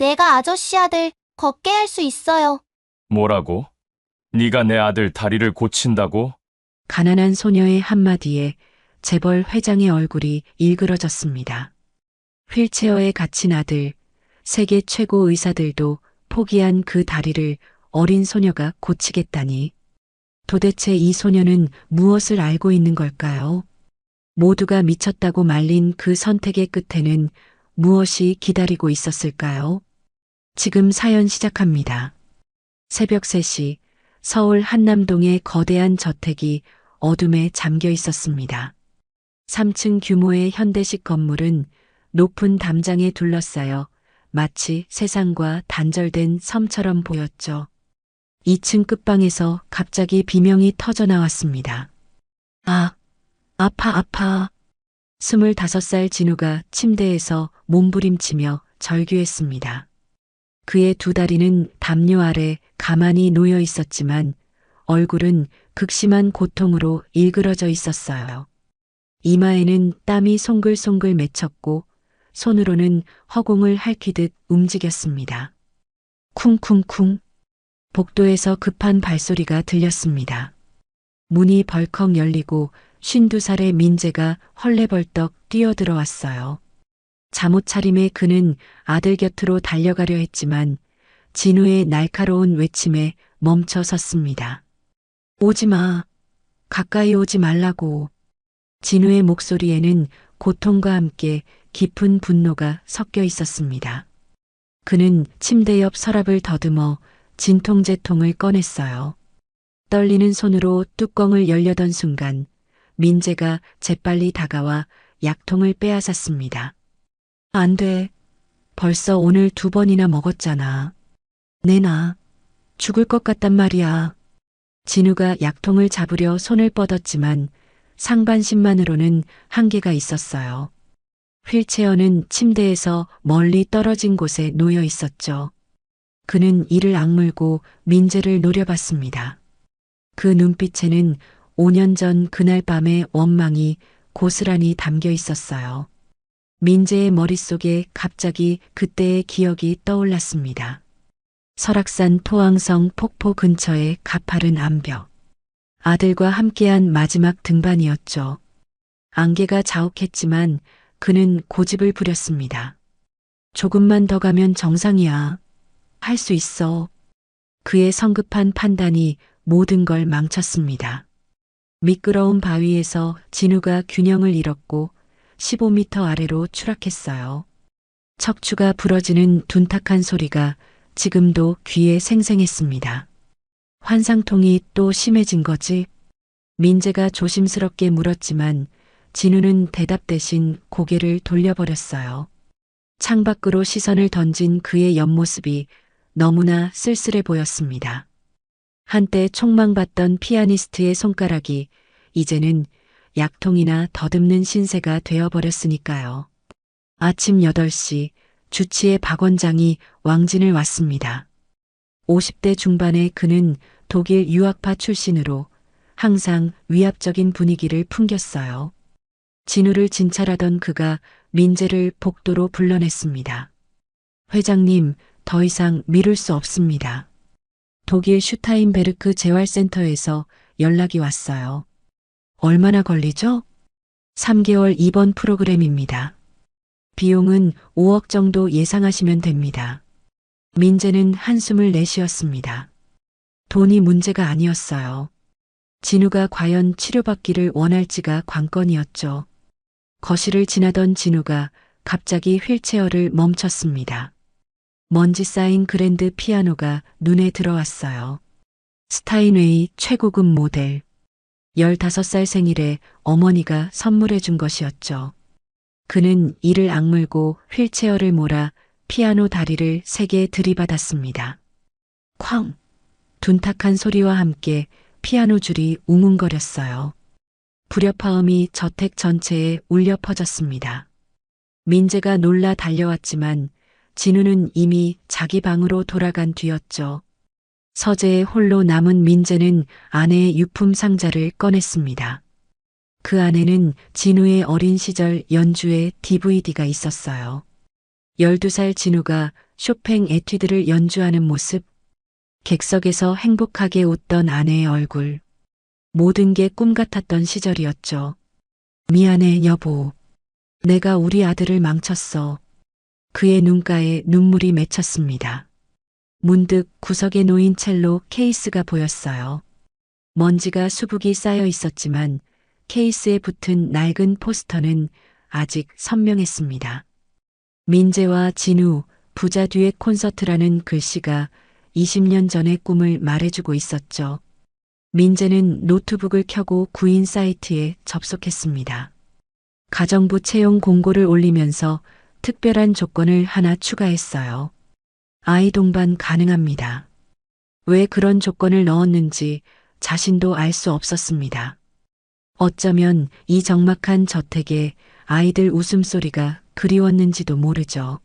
내가 아저씨 아들 걷게 할 수 있어요. 뭐라고? 네가 내 아들 다리를 고친다고? 가난한 소녀의 한마디에 재벌 회장의 얼굴이 일그러졌습니다. 휠체어에 갇힌 아들, 세계 최고 의사들도 포기한 그 다리를 어린 소녀가 고치겠다니. 도대체 이 소녀는 무엇을 알고 있는 걸까요? 모두가 미쳤다고 말린 그 선택의 끝에는 무엇이 기다리고 있었을까요? 지금 사연 시작합니다. 새벽 3시 서울 한남동의 거대한 저택이 어둠에 잠겨 있었습니다. 3층 규모의 현대식 건물은 높은 담장에 둘러싸여 마치 세상과 단절된 섬처럼 보였죠. 2층 끝방에서 갑자기 비명이 터져 나왔습니다. 아, 아파. 25살 진우가 침대에서 몸부림치며 절규했습니다. 그의 두 다리는 담요 아래 가만히 놓여 있었지만 얼굴은 극심한 고통으로 일그러져 있었어요. 이마에는 땀이 송글송글 맺혔고 손으로는 허공을 핥히듯 움직였습니다. 쿵쿵쿵. 복도에서 급한 발소리가 들렸습니다. 문이 벌컥 열리고 52살의 민재가 헐레벌떡 뛰어들어왔어요. 잠옷 차림의 그는 아들 곁으로 달려가려 했지만 진우의 날카로운 외침에 멈춰 섰습니다. 오지 마. 가까이 오지 말라고. 진우의 목소리에는 고통과 함께 깊은 분노가 섞여 있었습니다. 그는 침대 옆 서랍을 더듬어 진통제통을 꺼냈어요. 떨리는 손으로 뚜껑을 열려던 순간 민재가 재빨리 다가와 약통을 빼앗았습니다. 안 돼. 벌써 오늘 2번이나 먹었잖아. 내놔. 죽을 것 같단 말이야. 진우가 약통을 잡으려 손을 뻗었지만 상반신만으로는 한계가 있었어요. 휠체어는 침대에서 멀리 떨어진 곳에 놓여 있었죠. 그는 이를 악물고 민재를 노려봤습니다. 그 눈빛에는 5년 전 그날 밤의 원망이 고스란히 담겨 있었어요. 민재의 머릿속에 갑자기 그때의 기억이 떠올랐습니다. 설악산 토항성 폭포 근처의 가파른 암벽. 아들과 함께한 마지막 등반이었죠. 안개가 자욱했지만 그는 고집을 부렸습니다. 조금만 더 가면 정상이야. 할 수 있어. 그의 성급한 판단이 모든 걸 망쳤습니다. 미끄러운 바위에서 진우가 균형을 잃었고 15m 아래로 추락했어요. 척추가 부러지는 둔탁한 소리가 지금도 귀에 생생했습니다. 환상통이 또 심해진 거지? 민재가 조심스럽게 물었지만 진우는 대답 대신 고개를 돌려버렸어요. 창밖으로 시선을 던진 그의 옆모습이 너무나 쓸쓸해 보였습니다. 한때 촉망받던 피아니스트의 손가락이 이제는 약통이나 더듬는 신세가 되어버렸으니까요. 아침 8시 주치의 박 원장이 왕진을 왔습니다. 50대 중반의 그는 독일 유학파 출신으로 항상 위압적인 분위기를 풍겼어요. 진우를 진찰하던 그가 민재를 복도로 불러냈습니다. 회장님, 더 이상 미룰 수 없습니다. 독일 슈타인베르크 재활센터에서 연락이 왔어요. 얼마나 걸리죠? 3개월 입원 프로그램입니다. 비용은 5억 정도 예상하시면 됩니다. 민재는 한숨을 내쉬었습니다. 돈이 문제가 아니었어요. 진우가 과연 치료받기를 원할지가 관건이었죠. 거실을 지나던 진우가 갑자기 휠체어를 멈췄습니다. 먼지 쌓인 그랜드 피아노가 눈에 들어왔어요. 스타인웨이 최고급 모델. 15살 생일에 어머니가 선물해 준 것이었죠. 그는 이를 악물고 휠체어를 몰아 피아노 다리를 세게 들이받았습니다. 쾅! 둔탁한 소리와 함께 피아노 줄이 웅웅거렸어요. 불협화음이 저택 전체에 울려 퍼졌습니다. 민재가 놀라 달려왔지만 진우는 이미 자기 방으로 돌아간 뒤였죠. 서재에 홀로 남은 민재는 아내의 유품 상자를 꺼냈습니다. 그 안에는 진우의 어린 시절 연주의 DVD가 있었어요. 12살 진우가 쇼팽 에뛰드를 연주하는 모습, 객석에서 행복하게 웃던 아내의 얼굴. 모든 게 꿈 같았던 시절이었죠. 미안해, 여보. 내가 우리 아들을 망쳤어. 그의 눈가에 눈물이 맺혔습니다. 문득 구석에 놓인 첼로 케이스가 보였어요. 먼지가 수북이 쌓여 있었지만 케이스에 붙은 낡은 포스터는 아직 선명했습니다. 민재와 진우, 부자 듀엣 콘서트라는 글씨가 20년 전의 꿈을 말해주고 있었죠. 민재는 노트북을 켜고 구인 사이트에 접속했습니다. 가정부 채용 공고를 올리면서 특별한 조건을 하나 추가했어요. 아이 동반 가능합니다. 왜 그런 조건을 넣었는지 자신도 알 수 없었습니다. 어쩌면 이 적막한 저택에 아이들 웃음소리가 그리웠는지도 모르죠.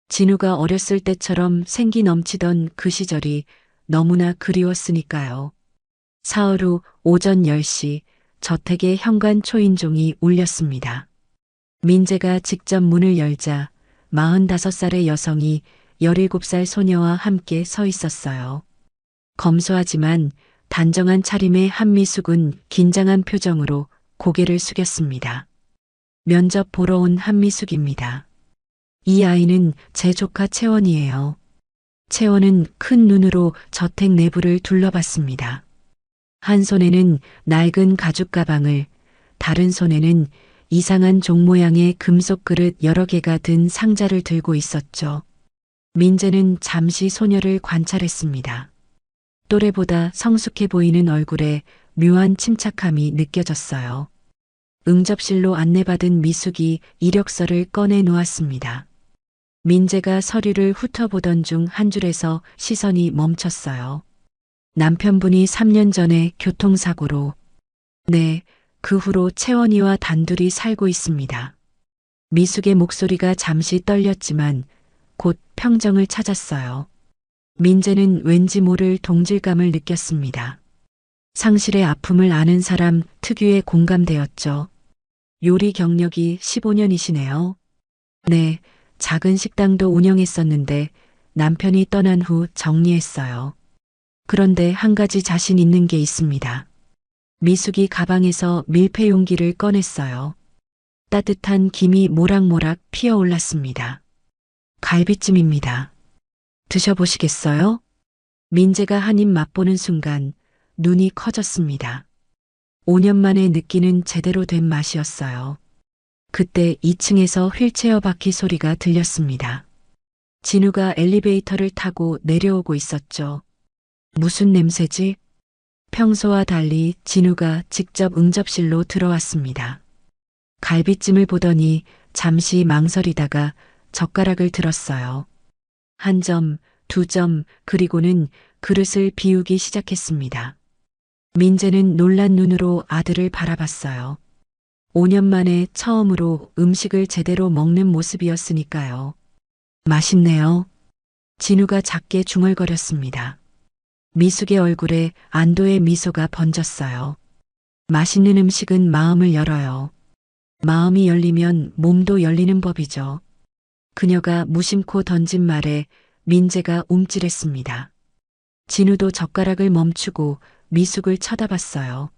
진우가 어렸을 때처럼 생기 넘치던 그 시절이 너무나 그리웠으니까요. 사흘 후 오전 10시 저택의 현관 초인종이 울렸습니다. 민재가 직접 문을 열자 45살의 여성이 17살 소녀와 함께 서 있었어요. 검소하지만 단정한 차림의 한미숙은 긴장한 표정으로 고개를 숙였습니다. 면접 보러 온 한미숙입니다. 이 아이는 제 조카 채원이에요. 채원은 큰 눈으로 저택 내부를 둘러봤습니다. 한 손에는 낡은 가죽 가방을, 다른 손에는 이상한 종 모양의 금속 그릇 여러 개가 든 상자를 들고 있었죠. 민재는 잠시 소녀를 관찰했습니다. 또래보다 성숙해 보이는 얼굴에 묘한 침착함이 느껴졌어요. 응접실로 안내받은 미숙이 이력서를 꺼내 놓았습니다. 민재가 서류를 훑어보던 중 한 줄에서 시선이 멈췄어요. 남편분이 3년 전에 교통사고로. 네, 그 후로 채원이와 단둘이 살고 있습니다. 미숙의 목소리가 잠시 떨렸지만 곧 평정을 찾았어요. 민재는 왠지 모를 동질감을 느꼈습니다. 상실의 아픔을 아는 사람 특유의 공감대였죠. 요리 경력이 15년이시네요. 네, 작은 식당도 운영했었는데 남편이 떠난 후 정리했어요. 그런데 한 가지 자신 있는 게 있습니다. 미숙이 가방에서 밀폐 용기를 꺼냈어요. 따뜻한 김이 모락모락 피어올랐습니다. 갈비찜입니다. 드셔보시겠어요? 민재가 한 입 맛보는 순간 눈이 커졌습니다. 5년 만에 느끼는 제대로 된 맛이었어요. 그때 2층에서 휠체어 바퀴 소리가 들렸습니다. 진우가 엘리베이터를 타고 내려오고 있었죠. 무슨 냄새지? 평소와 달리 진우가 직접 응접실로 들어왔습니다. 갈비찜을 보더니 잠시 망설이다가 젓가락을 들었어요. 한 점, 두 점, 그리고는 그릇을 비우기 시작했습니다. 민재는 놀란 눈으로 아들을 바라봤어요. 5년 만에 처음으로 음식을 제대로 먹는 모습이었으니까요. 맛있네요. 진우가 작게 중얼거렸습니다. 미숙의 얼굴에 안도의 미소가 번졌어요. 맛있는 음식은 마음을 열어요. 마음이 열리면 몸도 열리는 법이죠. 그녀가 무심코 던진 말에 민재가 움찔했습니다. 진우도 젓가락을 멈추고 미숙을 쳐다봤어요.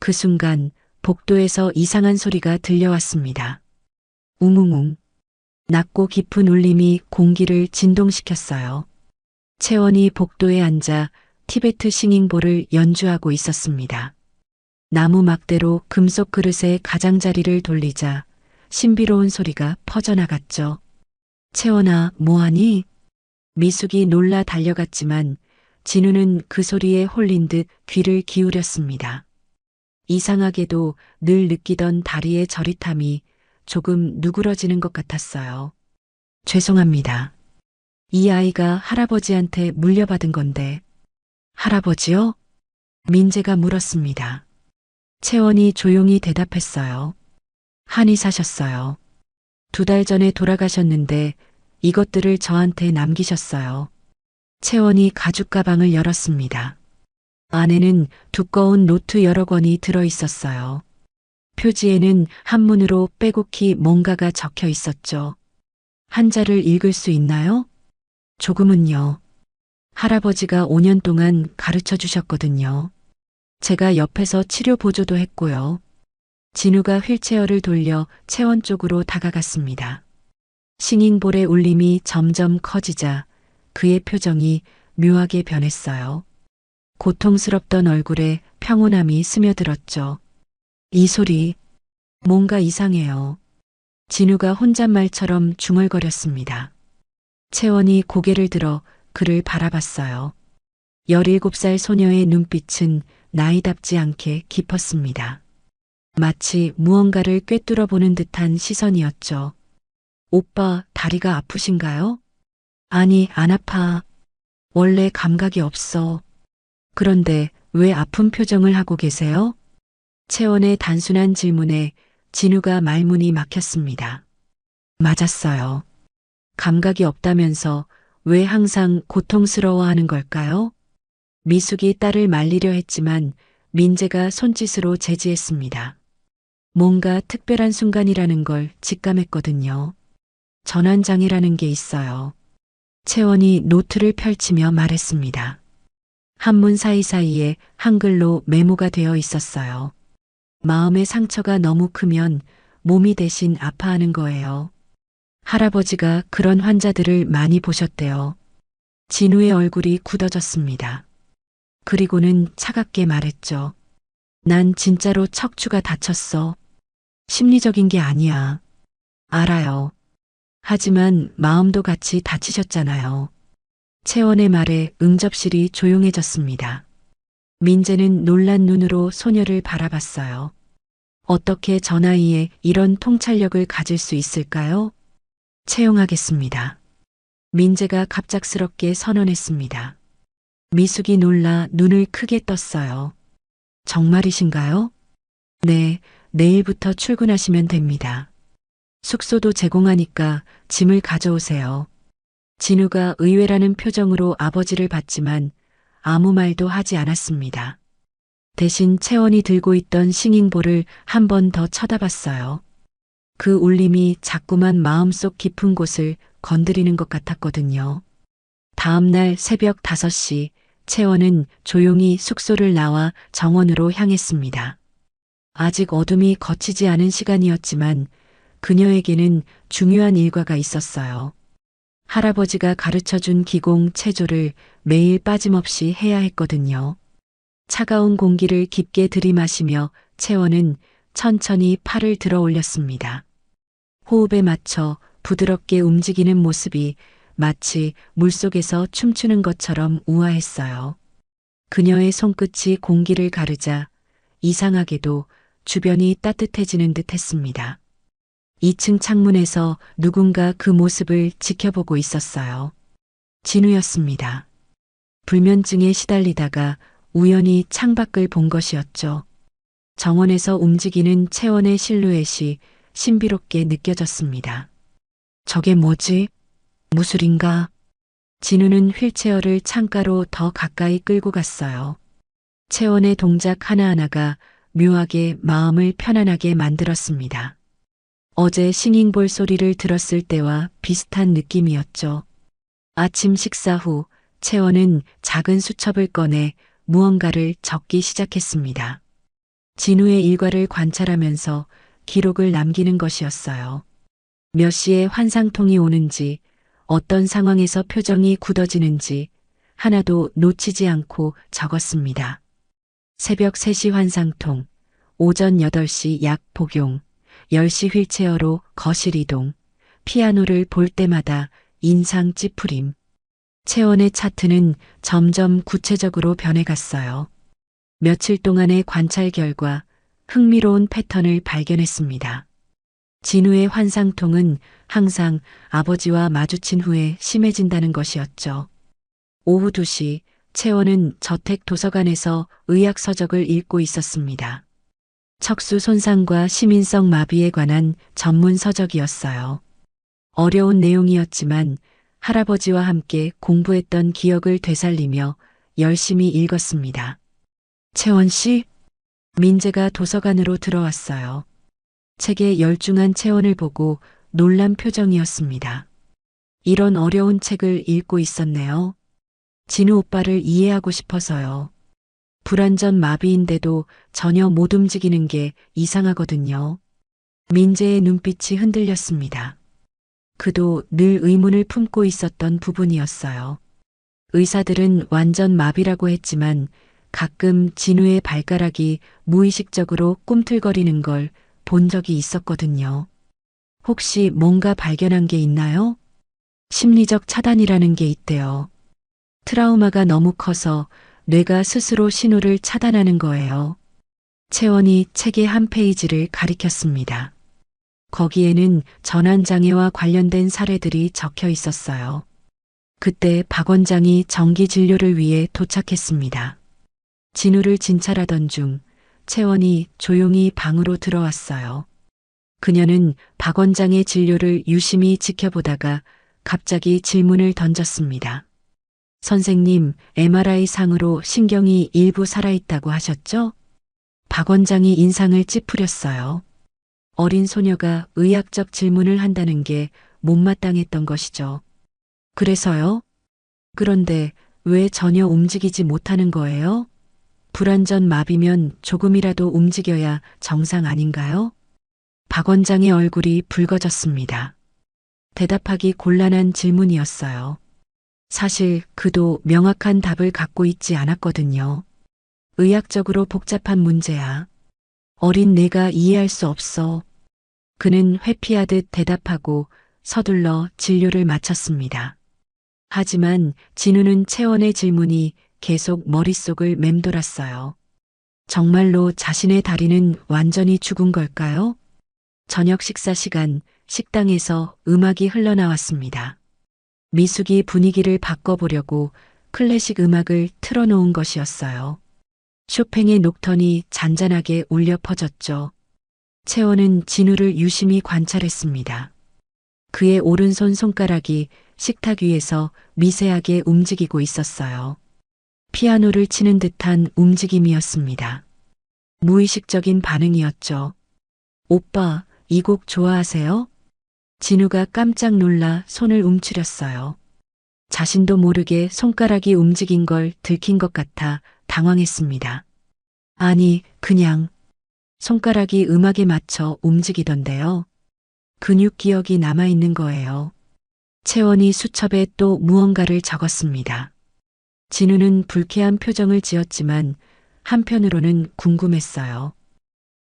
그 순간 복도에서 이상한 소리가 들려왔습니다. 웅웅웅. 낮고 깊은 울림이 공기를 진동시켰어요. 채원이 복도에 앉아 티베트 싱잉볼을 연주하고 있었습니다. 나무 막대로 금속 그릇에 가장자리를 돌리자 신비로운 소리가 퍼져나갔죠. 채원아, 뭐하니? 미숙이 놀라 달려갔지만 진우는 그 소리에 홀린 듯 귀를 기울였습니다. 이상하게도 늘 느끼던 다리의 저릿함이 조금 누그러지는 것 같았어요. 죄송합니다. 이 아이가 할아버지한테 물려받은 건데. 할아버지요? 민재가 물었습니다. 채원이 조용히 대답했어요. 한이 사셨어요. 2달 전에 돌아가셨는데 이것들을 저한테 남기셨어요. 채원이 가죽 가방을 열었습니다. 안에는 두꺼운 노트 여러 권이 들어 있었어요. 표지에는 한문으로 빼곡히 뭔가가 적혀 있었죠. 한자를 읽을 수 있나요? 조금은요. 할아버지가 5년 동안 가르쳐 주셨거든요. 제가 옆에서 치료 보조도 했고요. 진우가 휠체어를 돌려 채원 쪽으로 다가갔습니다. 싱잉볼의 울림이 점점 커지자 그의 표정이 묘하게 변했어요. 고통스럽던 얼굴에 평온함이 스며들었죠. 이 소리, 뭔가 이상해요. 진우가 혼잣말처럼 중얼거렸습니다. 채원이 고개를 들어 그를 바라봤어요. 17살 소녀의 눈빛은 나이답지 않게 깊었습니다. 마치 무언가를 꿰뚫어 보는 듯한 시선이었죠. 오빠, 다리가 아프신가요? 아니, 안 아파. 원래 감각이 없어. 그런데 왜 아픈 표정을 하고 계세요? 채원의 단순한 질문에 진우가 말문이 막혔습니다. 맞았어요. 감각이 없다면서 왜 항상 고통스러워하는 걸까요? 미숙이 딸을 말리려 했지만 민재가 손짓으로 제지했습니다. 뭔가 특별한 순간이라는 걸 직감했거든요. 전환장애라는 게 있어요. 채원이 노트를 펼치며 말했습니다. 한문 사이사이에 한글로 메모가 되어 있었어요. 마음의 상처가 너무 크면 몸이 대신 아파하는 거예요. 할아버지가 그런 환자들을 많이 보셨대요. 진우의 얼굴이 굳어졌습니다. 그리고는 차갑게 말했죠. 난 진짜로 척추가 다쳤어. 심리적인 게 아니야. 알아요. 하지만 마음도 같이 다치셨잖아요. 채원의 말에 응접실이 조용해졌습니다. 민재는 놀란 눈으로 소녀를 바라봤어요. 어떻게 저 나이에 이런 통찰력을 가질 수 있을까요? 채용하겠습니다. 민재가 갑작스럽게 선언했습니다. 미숙이 놀라 눈을 크게 떴어요. 정말이신가요? 네, 내일부터 출근하시면 됩니다. 숙소도 제공하니까 짐을 가져오세요. 진우가 의외라는 표정으로 아버지를 봤지만 아무 말도 하지 않았습니다. 대신 채원이 들고 있던 싱잉볼을 한 번 더 쳐다봤어요. 그 울림이 자꾸만 마음속 깊은 곳을 건드리는 것 같았거든요. 다음 날 새벽 5시 채원은 조용히 숙소를 나와 정원으로 향했습니다. 아직 어둠이 걷히지 않은 시간이었지만 그녀에게는 중요한 일과가 있었어요. 할아버지가 가르쳐준 기공 체조를 매일 빠짐없이 해야 했거든요. 차가운 공기를 깊게 들이마시며 채원은 천천히 팔을 들어 올렸습니다. 호흡에 맞춰 부드럽게 움직이는 모습이 마치 물속에서 춤추는 것처럼 우아했어요. 그녀의 손끝이 공기를 가르자 이상하게도 주변이 따뜻해지는 듯 했습니다. 2층 창문에서 누군가 그 모습을 지켜보고 있었어요. 진우였습니다. 불면증에 시달리다가 우연히 창밖을 본 것이었죠. 정원에서 움직이는 채원의 실루엣이 신비롭게 느껴졌습니다. 저게 뭐지? 무술인가? 진우는 휠체어를 창가로 더 가까이 끌고 갔어요. 채원의 동작 하나하나가 묘하게 마음을 편안하게 만들었습니다. 어제 싱잉볼 소리를 들었을 때와 비슷한 느낌이었죠. 아침 식사 후 채원은 작은 수첩을 꺼내 무언가를 적기 시작했습니다. 진우의 일과를 관찰하면서 기록을 남기는 것이었어요. 몇 시에 환상통이 오는지, 어떤 상황에서 표정이 굳어지는지 하나도 놓치지 않고 적었습니다. 새벽 3시 환상통, 오전 8시 약 복용, 10시 휠체어로 거실 이동, 피아노를 볼 때마다 인상 찌푸림. 채원의 차트는 점점 구체적으로 변해갔어요. 며칠 동안의 관찰 결과 흥미로운 패턴을 발견했습니다. 진우의 환상통은 항상 아버지와 마주친 후에 심해진다는 것이었죠. 오후 2시 채원은 저택 도서관에서 의학 서적을 읽고 있었습니다. 척수 손상과 시민성 마비에 관한 전문 서적이었어요. 어려운 내용이었지만 할아버지와 함께 공부했던 기억을 되살리며 열심히 읽었습니다. 채원 씨? 민재가 도서관으로 들어왔어요. 책에 열중한 채원을 보고 놀란 표정이었습니다. 이런 어려운 책을 읽고 있었네요. 진우 오빠를 이해하고 싶어서요. 불안전 마비인데도 전혀 못 움직이는 게 이상하거든요. 민재의 눈빛이 흔들렸습니다. 그도 늘 의문을 품고 있었던 부분이었어요. 의사들은 완전 마비라고 했지만 가끔 진우의 발가락이 무의식적으로 꿈틀거리는 걸 본 적이 있었거든요. 혹시 뭔가 발견한 게 있나요? 심리적 차단이라는 게 있대요. 트라우마가 너무 커서 뇌가 스스로 신호를 차단하는 거예요. 채원이 책의 한 페이지를 가리켰습니다. 거기에는 전환장애와 관련된 사례들이 적혀 있었어요. 그때 박 원장이 정기 진료를 위해 도착했습니다. 진우를 진찰하던 중 채원이 조용히 방으로 들어왔어요. 그녀는 박 원장의 진료를 유심히 지켜보다가 갑자기 질문을 던졌습니다. 선생님, MRI 상으로 신경이 일부 살아있다고 하셨죠? 박 원장이 인상을 찌푸렸어요. 어린 소녀가 의학적 질문을 한다는 게 못마땅했던 것이죠. 그래서요? 그런데 왜 전혀 움직이지 못하는 거예요? 불안전 마비면 조금이라도 움직여야 정상 아닌가요? 박 원장의 얼굴이 붉어졌습니다. 대답하기 곤란한 질문이었어요. 사실 그도 명확한 답을 갖고 있지 않았거든요. 의학적으로 복잡한 문제야. 어린 내가 이해할 수 없어. 그는 회피하듯 대답하고 서둘러 진료를 마쳤습니다. 하지만 진우는 채원의 질문이 계속 머릿속을 맴돌았어요. 정말로 자신의 다리는 완전히 죽은 걸까요? 저녁 식사 시간, 식당에서 음악이 흘러나왔습니다. 미숙이 분위기를 바꿔보려고 클래식 음악을 틀어놓은 것이었어요. 쇼팽의 녹턴이 잔잔하게 울려 퍼졌죠. 채원은 진우를 유심히 관찰했습니다. 그의 오른손 손가락이 식탁 위에서 미세하게 움직이고 있었어요. 피아노를 치는 듯한 움직임이었습니다. 무의식적인 반응이었죠. 오빠, 이 곡 좋아하세요? 진우가 깜짝 놀라 손을 움츠렸어요. 자신도 모르게 손가락이 움직인 걸 들킨 것 같아 당황했습니다. 아니, 그냥 손가락이 음악에 맞춰 움직이던데요. 근육 기억이 남아있는 거예요. 채원이 수첩에 또 무언가를 적었습니다. 진우는 불쾌한 표정을 지었지만 한편으로는 궁금했어요.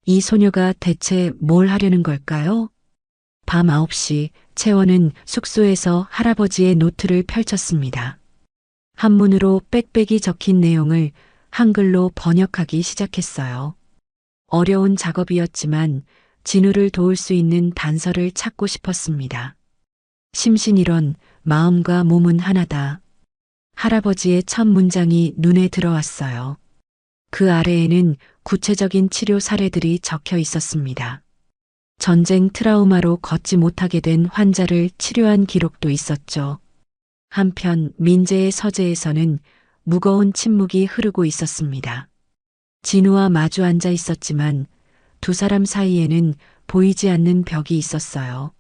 이 소녀가 대체 뭘 하려는 걸까요? 밤 9시 채원은 숙소에서 할아버지의 노트를 펼쳤습니다. 한문으로 빽빽이 적힌 내용을 한글로 번역하기 시작했어요. 어려운 작업이었지만 진우를 도울 수 있는 단서를 찾고 싶었습니다. 심신일원, 마음과 몸은 하나다. 할아버지의 첫 문장이 눈에 들어왔어요. 그 아래에는 구체적인 치료 사례들이 적혀 있었습니다. 전쟁 트라우마로 걷지 못하게 된 환자를 치료한 기록도 있었죠. 한편 민재의 서재에서는 무거운 침묵이 흐르고 있었습니다. 진우와 마주 앉아 있었지만 두 사람 사이에는 보이지 않는 벽이 있었어요.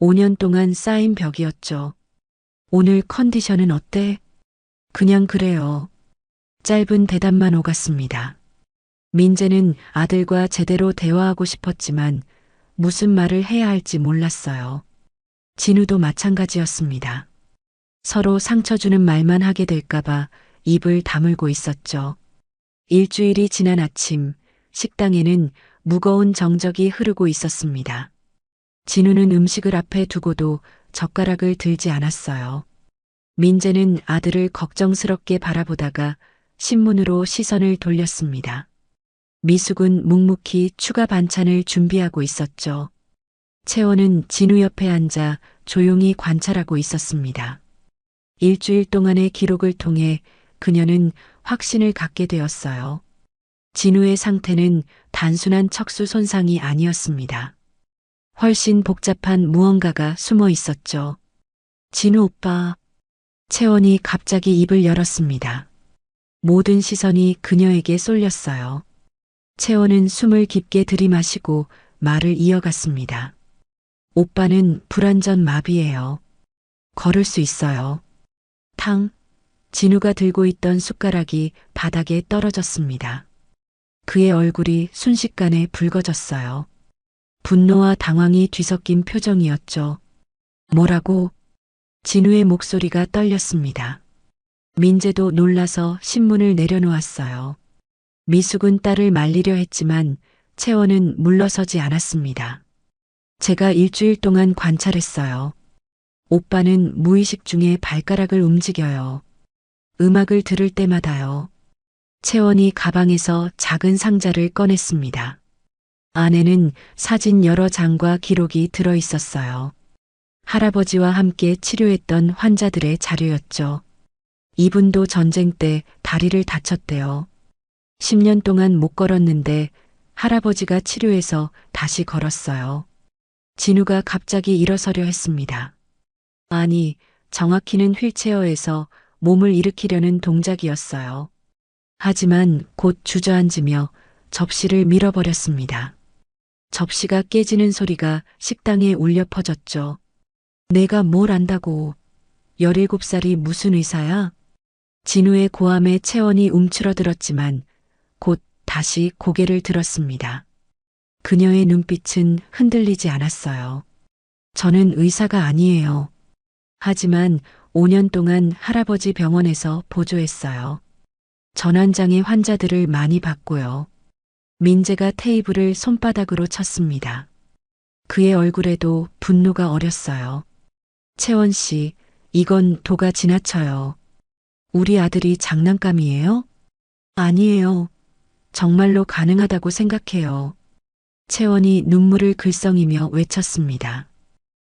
5년 동안 쌓인 벽이었죠. 오늘 컨디션은 어때? 그냥 그래요. 짧은 대답만 오갔습니다. 민재는 아들과 제대로 대화하고 싶었지만 무슨 말을 해야 할지 몰랐어요. 진우도 마찬가지였습니다. 서로 상처 주는 말만 하게 될까봐 입을 다물고 있었죠. 일주일이 지난 아침, 식당에는 무거운 정적이 흐르고 있었습니다. 진우는 음식을 앞에 두고도 젓가락을 들지 않았어요. 민재는 아들을 걱정스럽게 바라보다가 신문으로 시선을 돌렸습니다. 미숙은 묵묵히 추가 반찬을 준비하고 있었죠. 채원은 진우 옆에 앉아 조용히 관찰하고 있었습니다. 일주일 동안의 기록을 통해 그녀는 확신을 갖게 되었어요. 진우의 상태는 단순한 척수 손상이 아니었습니다. 훨씬 복잡한 무언가가 숨어 있었죠. 진우 오빠. 채원이 갑자기 입을 열었습니다. 모든 시선이 그녀에게 쏠렸어요. 채원은 숨을 깊게 들이마시고 말을 이어갔습니다. 오빠는 불안전 마비예요. 걸을 수 있어요. 탕. 진우가 들고 있던 숟가락이 바닥에 떨어졌습니다. 그의 얼굴이 순식간에 붉어졌어요. 분노와 당황이 뒤섞인 표정이었죠. 뭐라고? 진우의 목소리가 떨렸습니다. 민재도 놀라서 신문을 내려놓았어요. 미숙은 딸을 말리려 했지만 채원은 물러서지 않았습니다. 제가 일주일 동안 관찰했어요. 오빠는 무의식 중에 발가락을 움직여요. 음악을 들을 때마다요. 채원이 가방에서 작은 상자를 꺼냈습니다. 안에는 사진 여러 장과 기록이 들어 있었어요. 할아버지와 함께 치료했던 환자들의 자료였죠. 이분도 전쟁 때 다리를 다쳤대요. 10년 동안 못 걸었는데 할아버지가 치료해서 다시 걸었어요. 진우가 갑자기 일어서려 했습니다. 아니, 정확히는 휠체어에서 몸을 일으키려는 동작이었어요. 하지만 곧 주저앉으며 접시를 밀어버렸습니다. 접시가 깨지는 소리가 식당에 울려 퍼졌죠. 내가 뭘 안다고. 17살이 무슨 의사야? 진우의 고함에 채원이 움츠러들었지만 곧 다시 고개를 들었습니다. 그녀의 눈빛은 흔들리지 않았어요. 저는 의사가 아니에요. 하지만 5년 동안 할아버지 병원에서 보조했어요. 전환장애 환자들을 많이 봤고요. 민재가 테이블을 손바닥으로 쳤습니다. 그의 얼굴에도 분노가 어렸어요. 채원 씨, 이건 도가 지나쳐요. 우리 아들이 장난감이에요? 아니에요. 정말로 가능하다고 생각해요. 채원이 눈물을 글썽이며 외쳤습니다.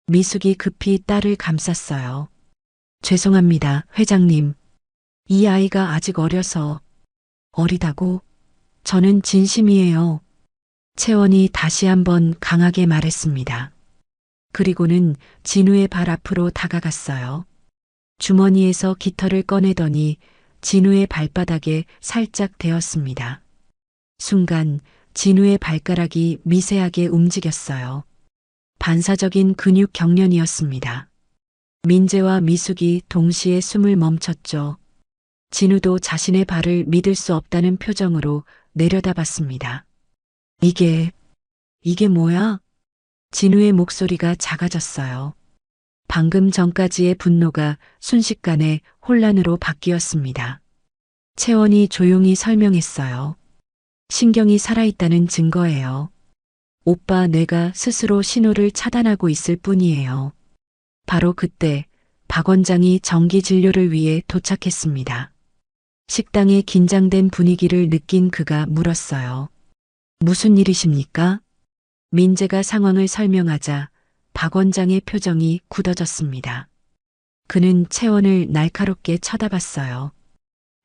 미숙이 급히 딸을 감쌌어요. 죄송합니다, 회장님. 이 아이가 아직 어려서. 어리다고? 저는 진심이에요. 채원이 다시 한번 강하게 말했습니다. 그리고는 진우의 발 앞으로 다가갔어요. 주머니에서 깃털을 꺼내더니 진우의 발바닥에 살짝 대었습니다. 순간 진우의 발가락이 미세하게 움직였어요. 반사적인 근육 경련이었습니다. 민재와 미숙이 동시에 숨을 멈췄죠. 진우도 자신의 발을 믿을 수 없다는 표정으로 내려다봤습니다. 이게 뭐야? 진우의 목소리가 작아졌어요. 방금 전까지의 분노가 순식간에 혼란으로 바뀌었습니다. 채원이 조용히 설명했어요. 신경이 살아있다는 증거예요. 오빠 뇌가 스스로 신호를 차단하고 있을 뿐이에요. 바로 그때 박 원장이 정기 진료를 위해 도착했습니다. 식당의 긴장된 분위기를 느낀 그가 물었어요. 무슨 일이십니까? 민재가 상황을 설명하자 박 원장의 표정이 굳어졌습니다. 그는 채원을 날카롭게 쳐다봤어요.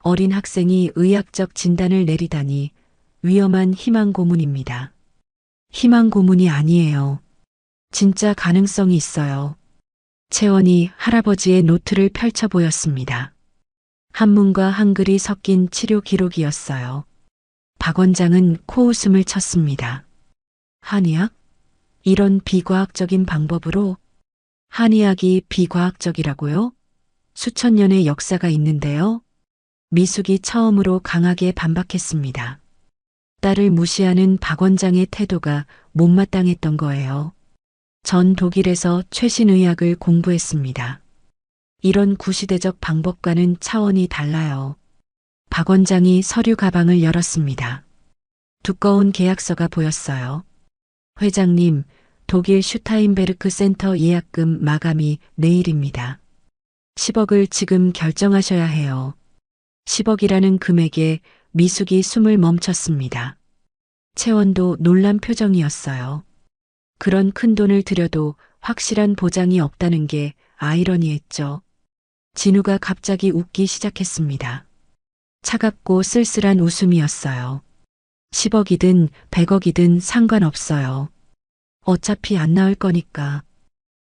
어린 학생이 의학적 진단을 내리다니 위험한 희망 고문입니다. 희망 고문이 아니에요. 진짜 가능성이 있어요. 채원이 할아버지의 노트를 펼쳐 보였습니다. 한문과 한글이 섞인 치료 기록이었어요. 박 원장은 코웃음을 쳤습니다. 한의학? 이런 비과학적인 방법으로? 한의학이 비과학적이라고요? 수천 년의 역사가 있는데요. 미숙이 처음으로 강하게 반박했습니다. 딸을 무시하는 박 원장의 태도가 못마땅했던 거예요. 전 독일에서 최신 의학을 공부했습니다. 이런 구시대적 방법과는 차원이 달라요. 박 원장이 서류 가방을 열었습니다. 두꺼운 계약서가 보였어요. 회장님, 독일 슈타인베르크 센터 예약금 마감이 내일입니다. 10억을 지금 결정하셔야 해요. 10억이라는 금액에 미숙이 숨을 멈췄습니다. 채원도 놀란 표정이었어요. 그런 큰 돈을 들여도 확실한 보장이 없다는 게 아이러니했죠. 진우가 갑자기 웃기 시작했습니다. 차갑고 쓸쓸한 웃음이었어요. 10억이든 100억이든 상관없어요. 어차피 안 나올 거니까.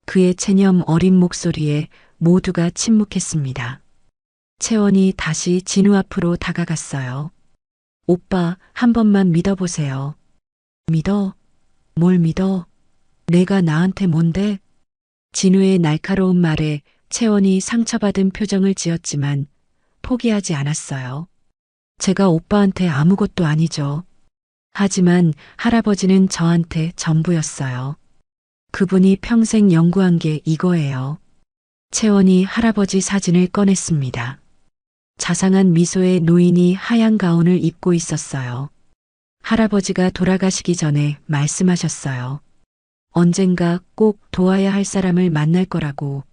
그의 체념 어린 목소리에 모두가 침묵했습니다. 채원이 다시 진우 앞으로 다가갔어요. 오빠, 한 번만 믿어보세요. 믿어? 뭘 믿어? 내가 나한테 뭔데? 진우의 날카로운 말에 채원이 상처받은 표정을 지었지만 포기하지 않았어요. 제가 오빠한테 아무것도 아니죠. 하지만 할아버지는 저한테 전부였어요. 그분이 평생 연구한 게 이거예요. 채원이 할아버지 사진을 꺼냈습니다. 자상한 미소의 노인이 하얀 가운을 입고 있었어요. 할아버지가 돌아가시기 전에 말씀하셨어요. 언젠가 꼭 도와야 할 사람을 만날 거라고.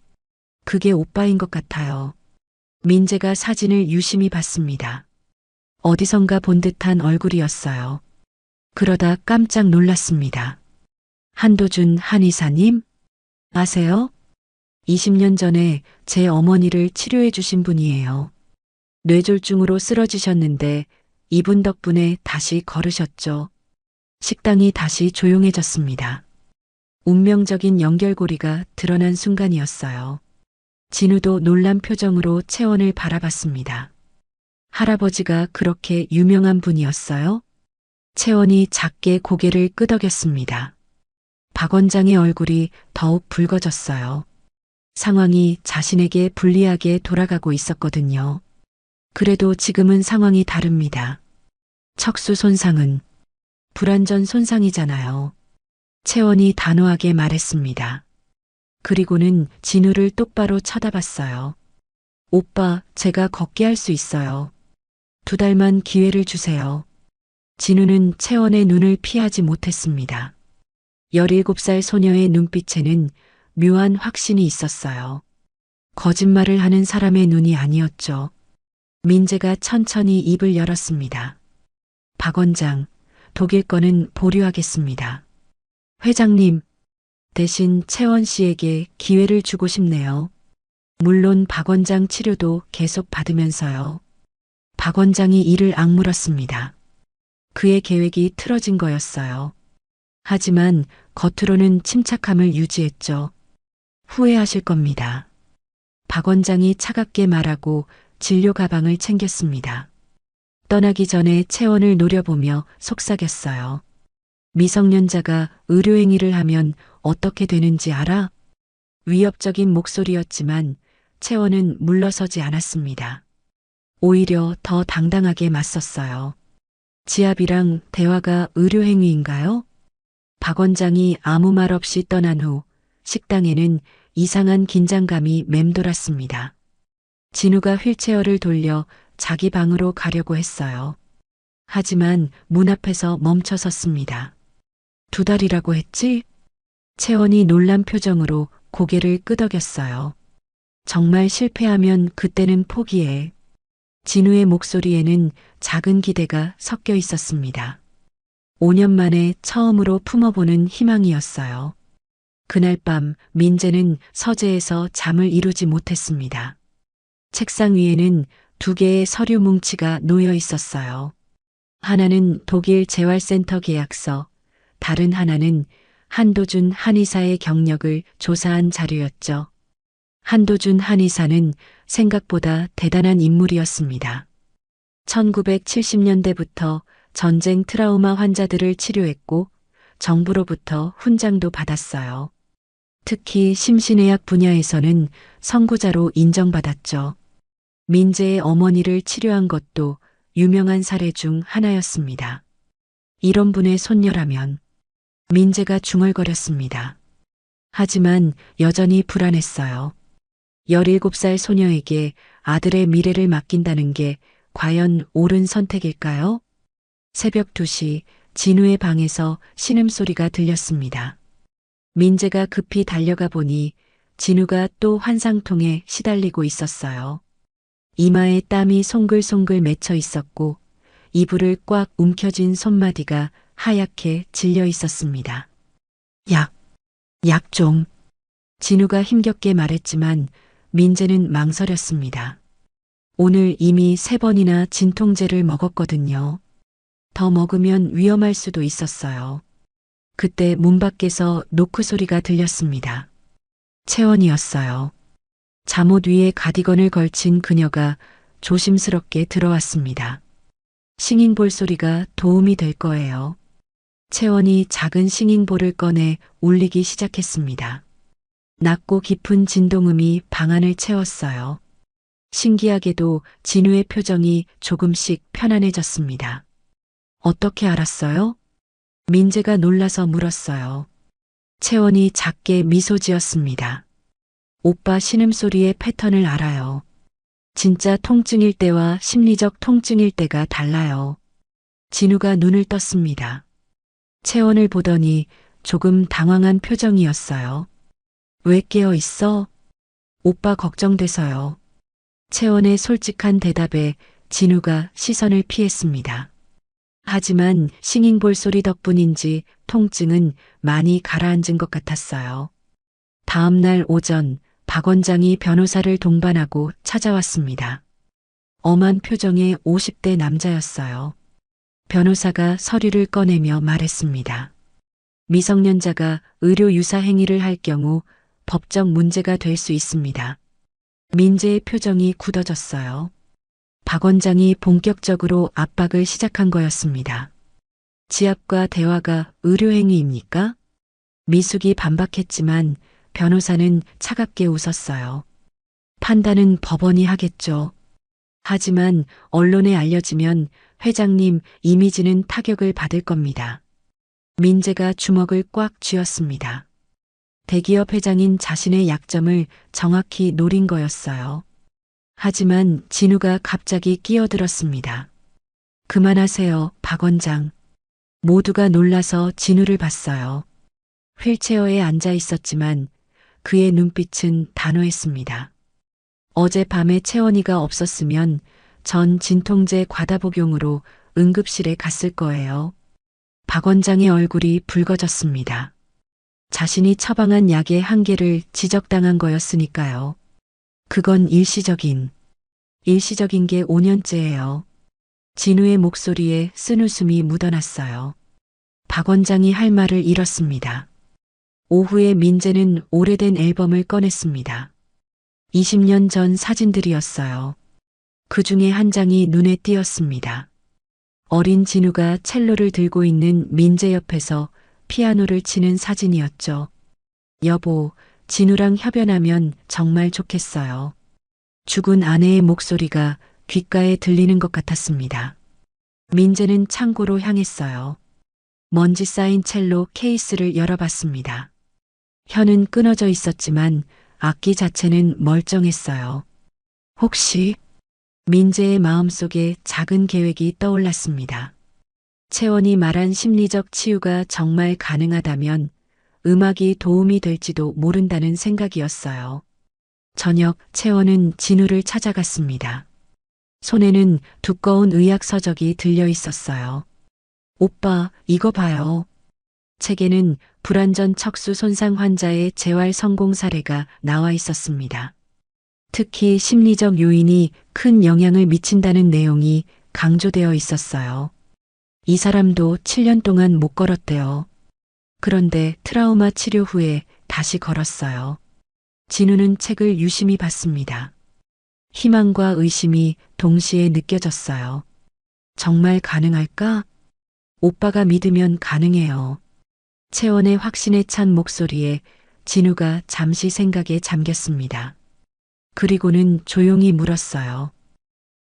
그게 오빠인 것 같아요. 민재가 사진을 유심히 봤습니다. 어디선가 본 듯한 얼굴이었어요. 그러다 깜짝 놀랐습니다. 한도준 한의사님? 아세요? 20년 전에 제 어머니를 치료해 주신 분이에요. 뇌졸중으로 쓰러지셨는데 이분 덕분에 다시 걸으셨죠. 식당이 다시 조용해졌습니다. 운명적인 연결고리가 드러난 순간이었어요. 진우도 놀란 표정으로 채원을 바라봤습니다. 할아버지가 그렇게 유명한 분이었어요? 채원이 작게 고개를 끄덕였습니다. 박 원장의 얼굴이 더욱 붉어졌어요. 상황이 자신에게 불리하게 돌아가고 있었거든요. 그래도 지금은 상황이 다릅니다. 척수 손상은 불완전 손상이잖아요. 채원이 단호하게 말했습니다. 그리고는 진우를 똑바로 쳐다봤어요. 오빠, 제가 걷게 할 수 있어요. 2달만 기회를 주세요. 진우는 채원의 눈을 피하지 못했습니다. 17살 소녀의 눈빛에는 묘한 확신이 있었어요. 거짓말을 하는 사람의 눈이 아니었죠. 민재가 천천히 입을 열었습니다. 박 원장, 독일 거는 보류하겠습니다. 회장님, 대신 채원 씨에게 기회를 주고 싶네요. 물론 박 원장 치료도 계속 받으면서요. 박 원장이 이를 악물었습니다. 그의 계획이 틀어진 거였어요. 하지만 겉으로는 침착함을 유지했죠. 후회하실 겁니다. 박 원장이 차갑게 말하고 진료 가방을 챙겼습니다. 떠나기 전에 채원을 노려보며 속삭였어요. 미성년자가 의료행위를 하면 어떻게 되는지 알아? 위협적인 목소리였지만 채원은 물러서지 않았습니다. 오히려 더 당당하게 맞섰어요. 지압이랑 대화가 의료행위인가요? 박 원장이 아무 말 없이 떠난 후 식당에는 이상한 긴장감이 맴돌았습니다. 진우가 휠체어를 돌려 자기 방으로 가려고 했어요. 하지만 문 앞에서 멈춰 섰습니다. 2달이라고 했지? 채원이 놀란 표정으로 고개를 끄덕였어요. 정말 실패하면 그때는 포기해. 진우의 목소리에는 작은 기대가 섞여 있었습니다. 5년 만에 처음으로 품어보는 희망이었어요. 그날 밤 민재는 서재에서 잠을 이루지 못했습니다. 책상 위에는 2개의 서류 뭉치가 놓여 있었어요. 하나는 독일 재활센터 계약서, 다른 하나는 한도준 한의사의 경력을 조사한 자료였죠. 한도준 한의사는 생각보다 대단한 인물이었습니다. 1970년대부터 전쟁 트라우마 환자들을 치료했고 정부로부터 훈장도 받았어요. 특히 심신의학 분야에서는 선구자로 인정받았죠. 민재의 어머니를 치료한 것도 유명한 사례 중 하나였습니다. 이런 분의 손녀라면 민재가 중얼거렸습니다. 하지만 여전히 불안했어요. 17살 소녀에게 아들의 미래를 맡긴다는 게 과연 옳은 선택일까요? 새벽 2시 진우의 방에서 신음소리가 들렸습니다. 민재가 급히 달려가 보니 진우가 또 환상통에 시달리고 있었어요. 이마에 땀이 송글송글 맺혀 있었고 이불을 꽉 움켜쥔 손마디가 하얗게 질려 있었습니다. 약 좀. 진우가 힘겹게 말했지만 민재는 망설였습니다. 오늘 이미 3번이나 진통제를 먹었거든요. 더 먹으면 위험할 수도 있었어요. 그때 문 밖에서 노크 소리가 들렸습니다. 채원이었어요. 잠옷 위에 가디건을 걸친 그녀가 조심스럽게 들어왔습니다. 싱잉볼 소리가 도움이 될 거예요. 채원이 작은 싱잉볼을 꺼내 울리기 시작했습니다. 낮고 깊은 진동음이 방안을 채웠어요. 신기하게도 진우의 표정이 조금씩 편안해졌습니다. 어떻게 알았어요? 민재가 놀라서 물었어요. 채원이 작게 미소 지었습니다. 오빠 신음소리의 패턴을 알아요. 진짜 통증일 때와 심리적 통증일 때가 달라요. 진우가 눈을 떴습니다. 채원을 보더니 조금 당황한 표정이었어요. 왜 깨어 있어? 오빠 걱정돼서요. 채원의 솔직한 대답에 진우가 시선을 피했습니다. 하지만 싱잉볼 소리 덕분인지 통증은 많이 가라앉은 것 같았어요. 다음 날 오전 박 원장이 변호사를 동반하고 찾아왔습니다. 엄한 표정의 50대 남자였어요. 변호사가 서류를 꺼내며 말했습니다. 미성년자가 의료 유사 행위를 할 경우 법적 문제가 될 수 있습니다. 민재의 표정이 굳어졌어요. 박 원장이 본격적으로 압박을 시작한 거였습니다. 지압과 대화가 의료행위입니까? 미숙이 반박했지만 변호사는 차갑게 웃었어요. 판단은 법원이 하겠죠. 하지만 언론에 알려지면 회장님 이미지는 타격을 받을 겁니다. 민재가 주먹을 꽉 쥐었습니다. 대기업 회장인 자신의 약점을 정확히 노린 거였어요. 하지만 진우가 갑자기 끼어들었습니다. 그만하세요, 박 원장. 모두가 놀라서 진우를 봤어요. 휠체어에 앉아 있었지만 그의 눈빛은 단호했습니다. 어젯밤에 채원이가 없었으면 전 진통제 과다 복용으로 응급실에 갔을 거예요. 박 원장의 얼굴이 붉어졌습니다. 자신이 처방한 약의 한계를 지적당한 거였으니까요. 그건 일시적인 게 5년째예요. 진우의 목소리에 쓴웃음이 묻어났어요. 박 원장이 할 말을 잃었습니다. 오후에 민재는 오래된 앨범을 꺼냈습니다. 20년 전 사진들이었어요. 그 중에 한 장이 눈에 띄었습니다. 어린 진우가 첼로를 들고 있는 민재 옆에서 피아노를 치는 사진이었죠. 여보, 진우랑 협연하면 정말 좋겠어요. 죽은 아내의 목소리가 귓가에 들리는 것 같았습니다. 민재는 창고로 향했어요. 먼지 쌓인 첼로 케이스를 열어봤습니다. 혀는 끊어져 있었지만 악기 자체는 멀쩡했어요. 혹시 민재의 마음속에 작은 계획이 떠올랐습니다. 채원이 말한 심리적 치유가 정말 가능하다면 음악이 도움이 될지도 모른다는 생각이었어요. 저녁 채원은 진우를 찾아갔습니다. 손에는 두꺼운 의학 서적이 들려 있었어요. 오빠, 이거 봐요. 책에는 불안전 척수 손상 환자의 재활 성공 사례가 나와 있었습니다. 특히 심리적 요인이 큰 영향을 미친다는 내용이 강조되어 있었어요. 이 사람도 7년 동안 못 걸었대요. 그런데 트라우마 치료 후에 다시 걸었어요. 진우는 책을 유심히 봤습니다. 희망과 의심이 동시에 느껴졌어요. 정말 가능할까? 오빠가 믿으면 가능해요. 채원의 확신에 찬 목소리에 진우가 잠시 생각에 잠겼습니다. 그리고는 조용히 물었어요.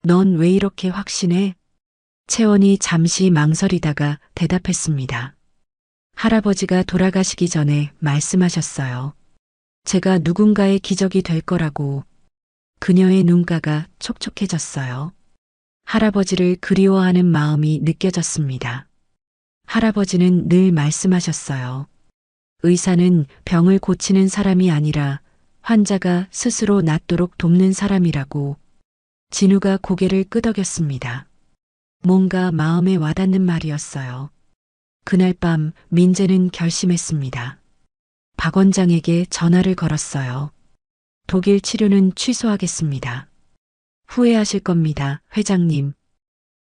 넌 왜 이렇게 확신해? 채원이 잠시 망설이다가 대답했습니다. 할아버지가 돌아가시기 전에 말씀하셨어요. 제가 누군가의 기적이 될 거라고. 그녀의 눈가가 촉촉해졌어요. 할아버지를 그리워하는 마음이 느껴졌습니다. 할아버지는 늘 말씀하셨어요. 의사는 병을 고치는 사람이 아니라 환자가 스스로 낫도록 돕는 사람이라고. 진우가 고개를 끄덕였습니다. 뭔가 마음에 와닿는 말이었어요. 그날 밤 민재는 결심했습니다. 박 원장에게 전화를 걸었어요. 독일 치료는 취소하겠습니다. 후회하실 겁니다, 회장님.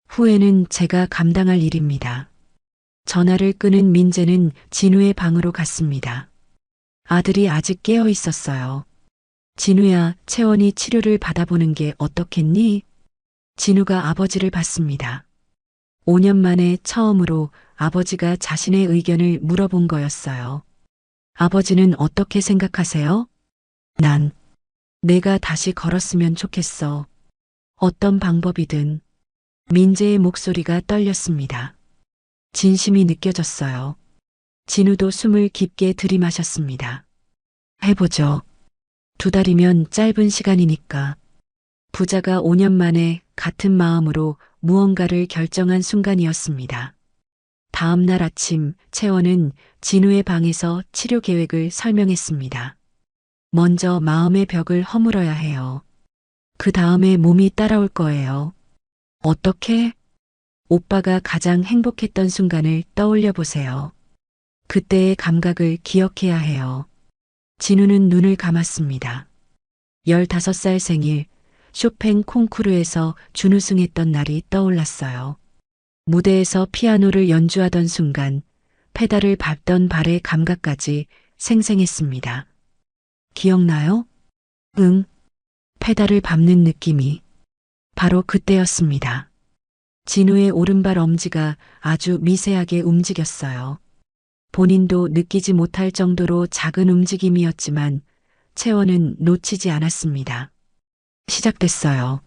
후회는 제가 감당할 일입니다. 전화를 끊은 민재는 진우의 방으로 갔습니다. 아들이 아직 깨어 있었어요. 진우야, 채원이 치료를 받아보는 게 어떻겠니? 진우가 아버지를 봤습니다. 5년 만에 처음으로 아버지가 자신의 의견을 물어본 거였어요. 아버지는 어떻게 생각하세요? 난 내가 다시 걸었으면 좋겠어. 어떤 방법이든. 민재의 목소리가 떨렸습니다. 진심이 느껴졌어요. 진우도 숨을 깊게 들이마셨습니다. 해보죠. 2달이면 짧은 시간이니까. 부자가 5년 만에 같은 마음으로 무언가를 결정한 순간이었습니다. 다음 날 아침 채원은 진우의 방에서 치료 계획을 설명했습니다. 먼저 마음의 벽을 허물어야 해요. 그 다음에 몸이 따라올 거예요. 어떻게? 오빠가 가장 행복했던 순간을 떠올려 보세요. 그때의 감각을 기억해야 해요. 진우는 눈을 감았습니다. 15살 생일, 쇼팽 콩쿠르에서 준우승했던 날이 떠올랐어요. 무대에서 피아노를 연주하던 순간, 페달을 밟던 발의 감각까지 생생했습니다. 기억나요? 응. 페달을 밟는 느낌이. 바로 그때였습니다. 진우의 오른발 엄지가 아주 미세하게 움직였어요. 본인도 느끼지 못할 정도로 작은 움직임이었지만 채원은 놓치지 않았습니다. 시작됐어요.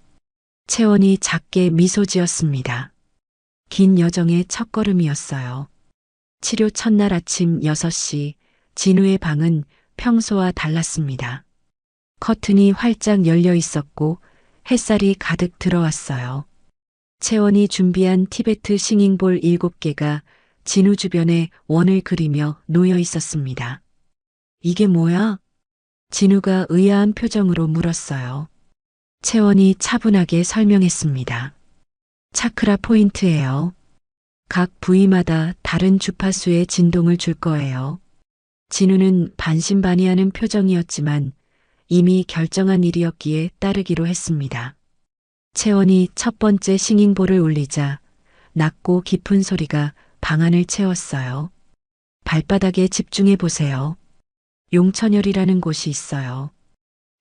채원이 작게 미소 지었습니다. 긴 여정의 첫걸음이었어요. 치료 첫날 아침 6시 진우의 방은 평소와 달랐습니다. 커튼이 활짝 열려 있었고 햇살이 가득 들어왔어요. 채원이 준비한 티베트 싱잉볼 7개가 진우 주변에 원을 그리며 놓여 있었습니다. 이게 뭐야? 진우가 의아한 표정으로 물었어요. 채원이 차분하게 설명했습니다. 차크라 포인트예요. 각 부위마다 다른 주파수의 진동을 줄 거예요. 진우는 반신반의하는 표정이었지만 이미 결정한 일이었기에 따르기로 했습니다. 채원이 첫 번째 싱잉볼을 올리자 낮고 깊은 소리가 방안을 채웠어요. 발바닥에 집중해 보세요. 용천열이라는 곳이 있어요.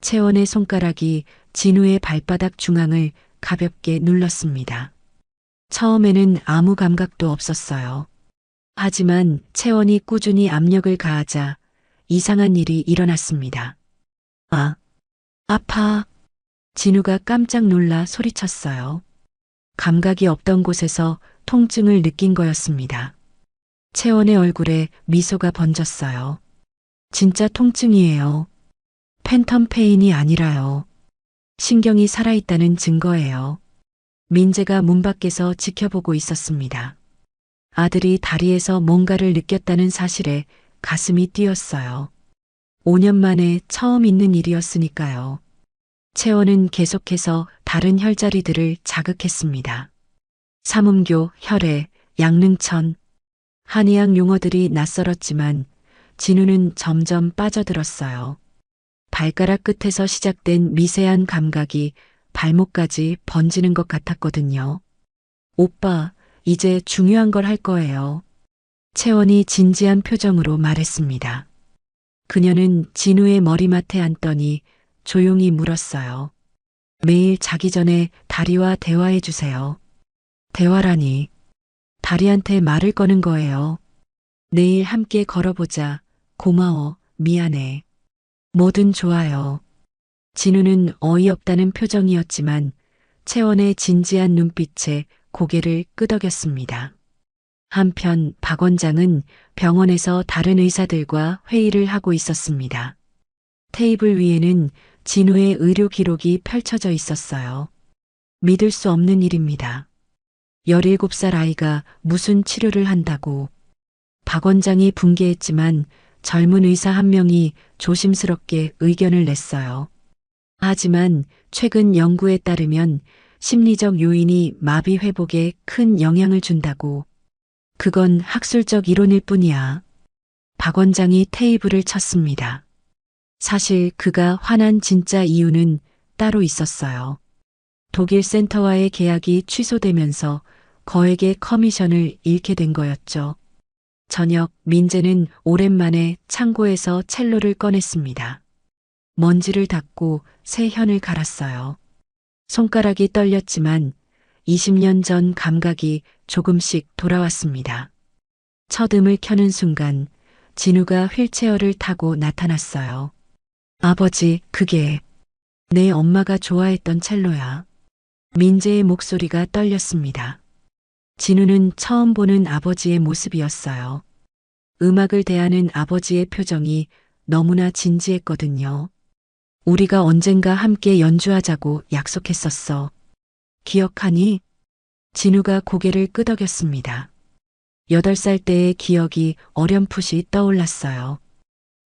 채원의 손가락이 진우의 발바닥 중앙을 가볍게 눌렀습니다. 처음에는 아무 감각도 없었어요. 하지만 채원이 꾸준히 압력을 가하자 이상한 일이 일어났습니다. 아, 아파. 진우가 깜짝 놀라 소리쳤어요. 감각이 없던 곳에서 통증을 느낀 거였습니다. 채원의 얼굴에 미소가 번졌어요. 진짜 통증이에요. 팬텀 페인이 아니라요. 신경이 살아있다는 증거예요. 민재가 문 밖에서 지켜보고 있었습니다. 아들이 다리에서 뭔가를 느꼈다는 사실에 가슴이 뛰었어요. 5년 만에 처음 있는 일이었으니까요. 채원은 계속해서 다른 혈자리들을 자극했습니다. 삼음교, 혈액, 양릉천, 한의학 용어들이 낯설었지만 진우는 점점 빠져들었어요. 발가락 끝에서 시작된 미세한 감각이 발목까지 번지는 것 같았거든요. 오빠, 이제 중요한 걸 할 거예요. 채원이 진지한 표정으로 말했습니다. 그녀는 진우의 머리맡에 앉더니 조용히 물었어요. 매일 자기 전에 다리와 대화해 주세요. 대화라니. 다리한테 말을 거는 거예요. 내일 함께 걸어보자. 고마워. 미안해. 뭐든 좋아요. 진우는 어이없다는 표정이었지만 채원의 진지한 눈빛에 고개를 끄덕였습니다. 한편 박 원장은 병원에서 다른 의사들과 회의를 하고 있었습니다. 테이블 위에는 진우의 의료 기록이 펼쳐져 있었어요. 믿을 수 없는 일입니다. 17살 아이가 무슨 치료를 한다고. 박 원장이 분개했지만 젊은 의사 한 명이 조심스럽게 의견을 냈어요. 하지만 최근 연구에 따르면 심리적 요인이 마비 회복에 큰 영향을 준다고. 그건 학술적 이론일 뿐이야. 박 원장이 테이블을 쳤습니다. 사실 그가 화난 진짜 이유는 따로 있었어요. 독일 센터와의 계약이 취소되면서 거액의 커미션을 잃게 된 거였죠. 저녁 민재는 오랜만에 창고에서 첼로를 꺼냈습니다. 먼지를 닦고 새 현을 갈았어요. 손가락이 떨렸지만 20년 전 감각이 조금씩 돌아왔습니다. 첫 음을 켜는 순간 진우가 휠체어를 타고 나타났어요. 아버지, 그게 내 엄마가 좋아했던 첼로야. 민재의 목소리가 떨렸습니다. 진우는 처음 보는 아버지의 모습이었어요. 음악을 대하는 아버지의 표정이 너무나 진지했거든요. 우리가 언젠가 함께 연주하자고 약속했었어. 기억하니? 진우가 고개를 끄덕였습니다. 8살 때의 기억이 어렴풋이 떠올랐어요.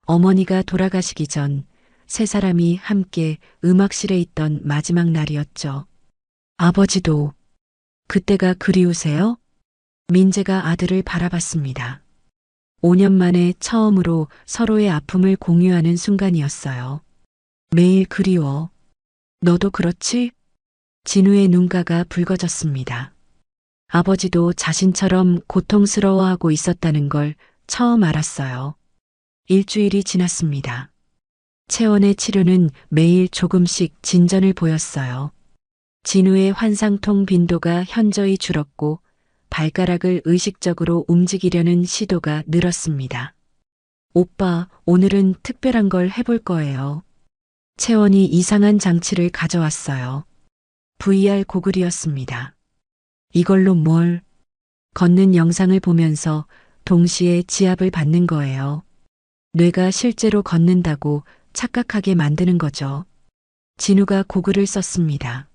어머니가 돌아가시기 전 세 사람이 함께 음악실에 있던 마지막 날이었죠. 아버지도 그때가 그리우세요? 민재가 아들을 바라봤습니다. 5년 만에 처음으로 서로의 아픔을 공유하는 순간이었어요. 매일 그리워. 너도 그렇지? 진우의 눈가가 붉어졌습니다. 아버지도 자신처럼 고통스러워하고 있었다는 걸 처음 알았어요. 일주일이 지났습니다. 채원의 치료는 매일 조금씩 진전을 보였어요. 진우의 환상통 빈도가 현저히 줄었고 발가락을 의식적으로 움직이려는 시도가 늘었습니다. 오빠, 오늘은 특별한 걸 해볼 거예요. 채원이 이상한 장치를 가져왔어요. VR 고글이었습니다. 이걸로 뭘? 걷는 영상을 보면서 동시에 지압을 받는 거예요. 뇌가 실제로 걷는다고 착각하게 만드는 거죠. 진우가 고글을 썼습니다.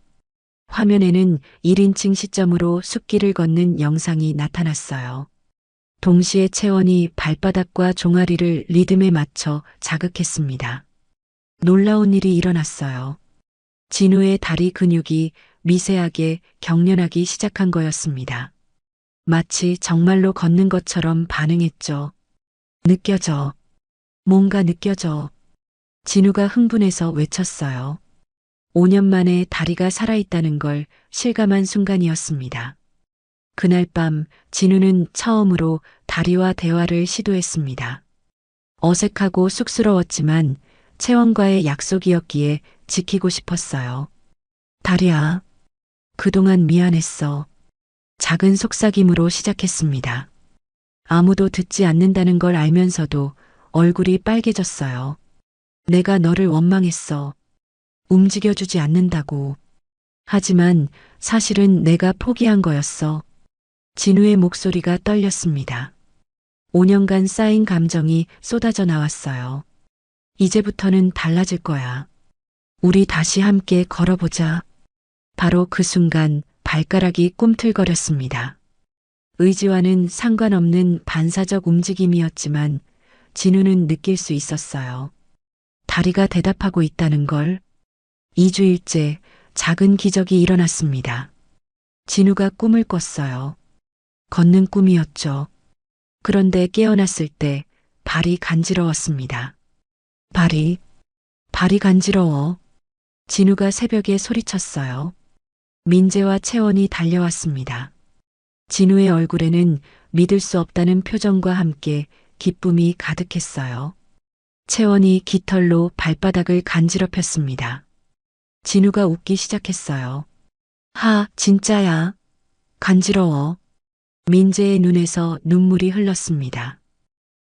화면에는 1인칭 시점으로 숲길을 걷는 영상이 나타났어요. 동시에 채원이 발바닥과 종아리를 리듬에 맞춰 자극했습니다. 놀라운 일이 일어났어요. 진우의 다리 근육이 미세하게 경련하기 시작한 거였습니다. 마치 정말로 걷는 것처럼 반응했죠. 느껴져. 뭔가 느껴져. 진우가 흥분해서 외쳤어요. 5년 만에 다리가 살아있다는 걸 실감한 순간이었습니다. 그날 밤 진우는 처음으로 다리와 대화를 시도했습니다. 어색하고 쑥스러웠지만 채원과의 약속이었기에 지키고 싶었어요. 다리야, 그동안 미안했어. 작은 속삭임으로 시작했습니다. 아무도 듣지 않는다는 걸 알면서도 얼굴이 빨개졌어요. 내가 너를 원망했어. 움직여주지 않는다고. 하지만 사실은 내가 포기한 거였어. 진우의 목소리가 떨렸습니다. 5년간 쌓인 감정이 쏟아져 나왔어요. 이제부터는 달라질 거야. 우리 다시 함께 걸어보자. 바로 그 순간 발가락이 꿈틀거렸습니다. 의지와는 상관없는 반사적 움직임이었지만 진우는 느낄 수 있었어요. 다리가 대답하고 있다는 걸. 2주일째 작은 기적이 일어났습니다. 진우가 꿈을 꿨어요. 걷는 꿈이었죠. 그런데 깨어났을 때 발이 간지러웠습니다. 발이 간지러워. 진우가 새벽에 소리쳤어요. 민재와 채원이 달려왔습니다. 진우의 얼굴에는 믿을 수 없다는 표정과 함께 기쁨이 가득했어요. 채원이 깃털로 발바닥을 간지럽혔습니다. 진우가 웃기 시작했어요. 하, 진짜야. 간지러워. 민재의 눈에서 눈물이 흘렀습니다.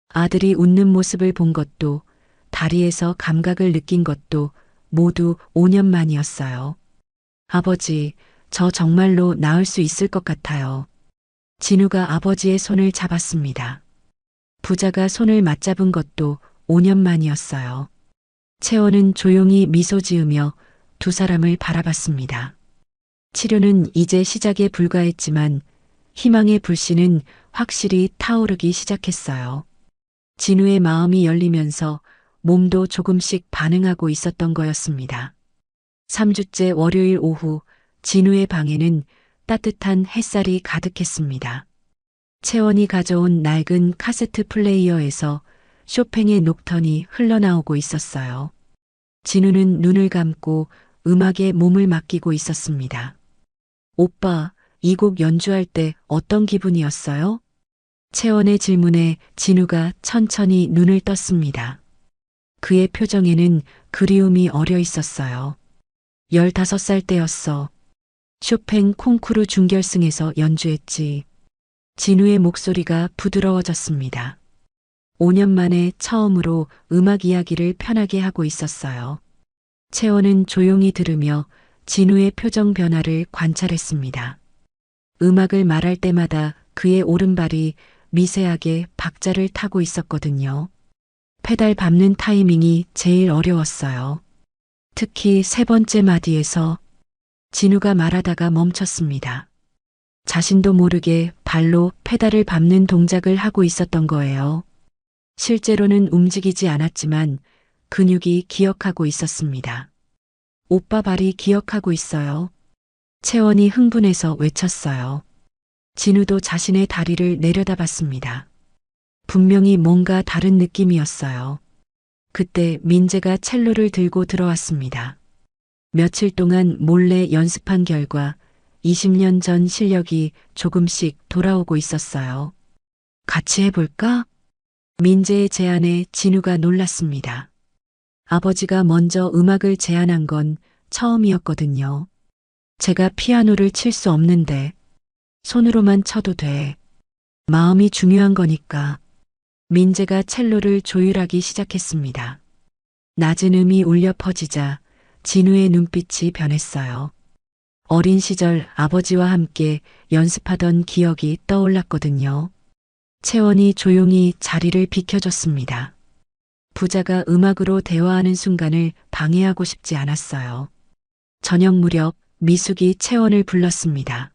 아들이 웃는 모습을 본 것도 다리에서 감각을 느낀 것도 모두 5년 만이었어요. 아버지, 저 정말로 나을 수 있을 것 같아요. 진우가 아버지의 손을 잡았습니다. 부자가 손을 맞잡은 것도 5년 만이었어요. 채원은 조용히 미소 지으며 두 사람을 바라봤습니다. 치료는 이제 시작에 불과했지만 희망의 불씨는 확실히 타오르기 시작했어요. 진우의 마음이 열리면서 몸도 조금씩 반응하고 있었던 거였습니다. 3주째 월요일 오후 진우의 방에는 따뜻한 햇살이 가득했습니다. 채원이 가져온 낡은 카세트 플레이어에서 쇼팽의 녹턴이 흘러나오고 있었어요. 진우는 눈을 감고 음악에 몸을 맡기고 있었습니다. 오빠, 이 곡 연주할 때 어떤 기분이었어요? 채원의 질문에 진우가 천천히 눈을 떴습니다. 그의 표정에는 그리움이 어려 있었어요. 15살 때였어. 쇼팽 콩쿠르 준결승에서 연주했지. 진우의 목소리가 부드러워졌습니다. 5년 만에 처음으로 음악 이야기를 편하게 하고 있었어요. 채원은 조용히 들으며 진우의 표정 변화를 관찰했습니다. 음악을 말할 때마다 그의 오른발이 미세하게 박자를 타고 있었거든요. 페달 밟는 타이밍이 제일 어려웠어요. 특히 세 번째 마디에서 진우가 말하다가 멈췄습니다. 자신도 모르게 발로 페달을 밟는 동작을 하고 있었던 거예요. 실제로는 움직이지 않았지만 근육이 기억하고 있었습니다. 오빠 발이 기억하고 있어요. 채원이 흥분해서 외쳤어요. 진우도 자신의 다리를 내려다봤습니다. 분명히 뭔가 다른 느낌이었어요. 그때 민재가 첼로를 들고 들어왔습니다. 며칠 동안 몰래 연습한 결과 20년 전 실력이 조금씩 돌아오고 있었어요. 같이 해볼까? 민재의 제안에 진우가 놀랐습니다. 아버지가 먼저 음악을 제안한 건 처음이었거든요. 제가 피아노를 칠 수 없는데 손으로만 쳐도 돼. 마음이 중요한 거니까. 민재가 첼로를 조율하기 시작했습니다. 낮은 음이 울려 퍼지자 진우의 눈빛이 변했어요. 어린 시절 아버지와 함께 연습하던 기억이 떠올랐거든요. 채원이 조용히 자리를 비켜줬습니다. 부자가 음악으로 대화하는 순간을 방해하고 싶지 않았어요. 저녁 무렵 미숙이 채원을 불렀습니다.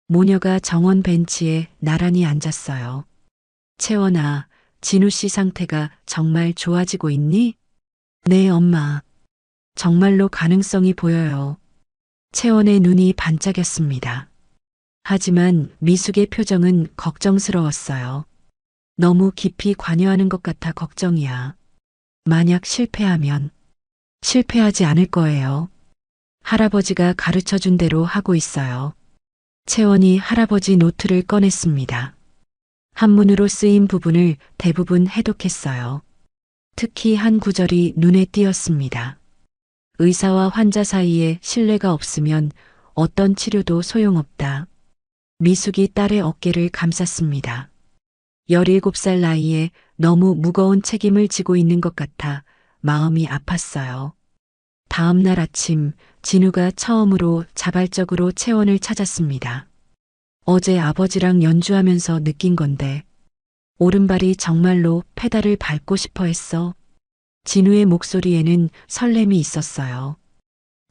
모녀가 정원 벤치에 나란히 앉았어요. 채원아, 진우 씨 상태가 정말 좋아지고 있니? 네, 엄마. 정말로 가능성이 보여요. 채원의 눈이 반짝였습니다. 하지만 미숙의 표정은 걱정스러웠어요. 너무 깊이 관여하는 것 같아 걱정이야. 만약 실패하면 실패하지 않을 거예요. 할아버지가 가르쳐 준 대로 하고 있어요. 채원이 할아버지 노트를 꺼냈습니다. 한문으로 쓰인 부분을 대부분 해독했어요. 특히 한 구절이 눈에 띄었습니다. 의사와 환자 사이에 신뢰가 없으면 어떤 치료도 소용없다. 미숙이 딸의 어깨를 감쌌습니다. 17살 나이에 너무 무거운 책임을 지고 있는 것 같아 마음이 아팠어요. 다음 날 아침 진우가 처음으로 자발적으로 채원을 찾았습니다. 어제 아버지랑 연주하면서 느낀 건데 오른발이 정말로 페달을 밟고 싶어 했어. 진우의 목소리에는 설렘이 있었어요.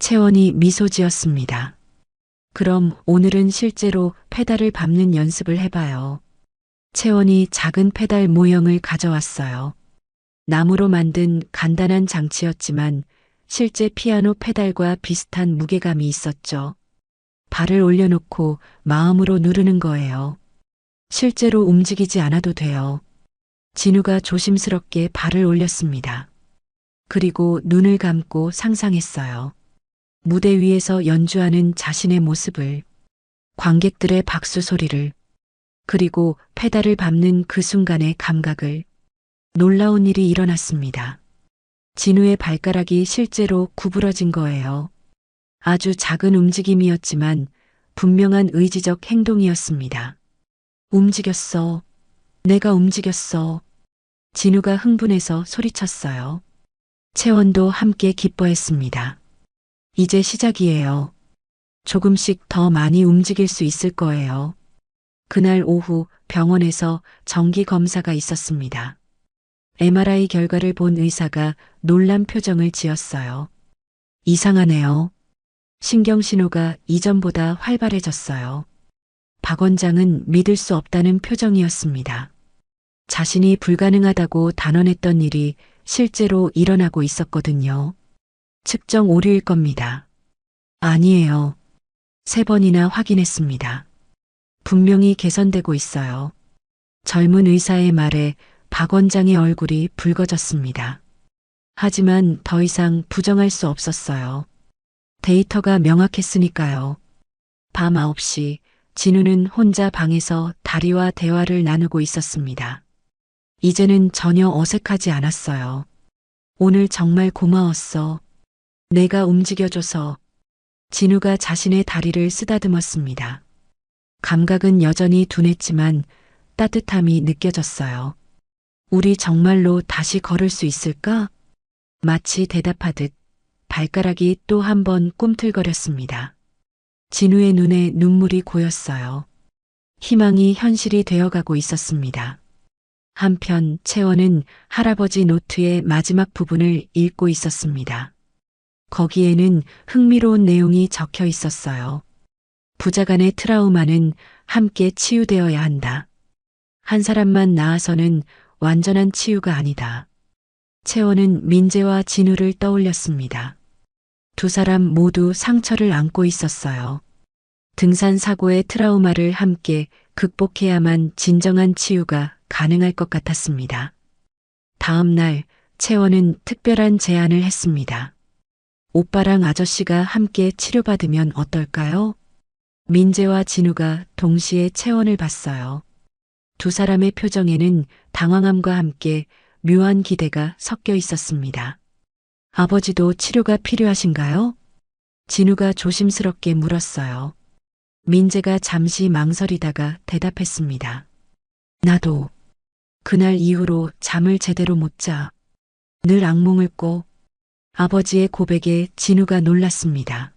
채원이 미소 지었습니다. 그럼 오늘은 실제로 페달을 밟는 연습을 해봐요. 채원이 작은 페달 모형을 가져왔어요. 나무로 만든 간단한 장치였지만 실제 피아노 페달과 비슷한 무게감이 있었죠. 발을 올려놓고 마음으로 누르는 거예요. 실제로 움직이지 않아도 돼요. 진우가 조심스럽게 발을 올렸습니다. 그리고 눈을 감고 상상했어요. 무대 위에서 연주하는 자신의 모습을, 관객들의 박수 소리를, 그리고 페달을 밟는 그 순간의 감각을. 놀라운 일이 일어났습니다. 진우의 발가락이 실제로 구부러진 거예요. 아주 작은 움직임이었지만 분명한 의지적 행동이었습니다. 움직였어. 내가 움직였어. 진우가 흥분해서 소리쳤어요. 채원도 함께 기뻐했습니다. 이제 시작이에요. 조금씩 더 많이 움직일 수 있을 거예요. 그날 오후 병원에서 정기 검사가 있었습니다. MRI 결과를 본 의사가 놀란 표정을 지었어요. 이상하네요. 신경신호가 이전보다 활발해졌어요. 박 원장은 믿을 수 없다는 표정이었습니다. 자신이 불가능하다고 단언했던 일이 실제로 일어나고 있었거든요. 측정 오류일 겁니다. 아니에요. 3번이나 확인했습니다. 분명히 개선되고 있어요. 젊은 의사의 말에 박 원장의 얼굴이 붉어졌습니다. 하지만 더 이상 부정할 수 없었어요. 데이터가 명확했으니까요. 밤 9시 진우는 혼자 방에서 다리와 대화를 나누고 있었습니다. 이제는 전혀 어색하지 않았어요. 오늘 정말 고마웠어. 내가 움직여줘서. 진우가 자신의 다리를 쓰다듬었습니다. 감각은 여전히 둔했지만 따뜻함이 느껴졌어요. 우리 정말로 다시 걸을 수 있을까? 마치 대답하듯 발가락이 또 한 번 꿈틀거렸습니다. 진우의 눈에 눈물이 고였어요. 희망이 현실이 되어가고 있었습니다. 한편 채원은 할아버지 노트의 마지막 부분을 읽고 있었습니다. 거기에는 흥미로운 내용이 적혀 있었어요. 부자 간의 트라우마는 함께 치유되어야 한다. 한 사람만 나아서는 완전한 치유가 아니다. 채원은 민재와 진우를 떠올렸습니다. 두 사람 모두 상처를 안고 있었어요. 등산 사고의 트라우마를 함께 극복해야만 진정한 치유가 가능할 것 같았습니다. 다음 날 채원은 특별한 제안을 했습니다. 오빠랑 아저씨가 함께 치료받으면 어떨까요? 민재와 진우가 동시에 채원을 봤어요. 두 사람의 표정에는 당황함과 함께 묘한 기대가 섞여 있었습니다. 아버지도 치료가 필요하신가요? 진우가 조심스럽게 물었어요. 민재가 잠시 망설이다가 대답했습니다. 나도. 그날 이후로 잠을 제대로 못 자. 늘 악몽을 꿔. 아버지의 고백에 진우가 놀랐습니다.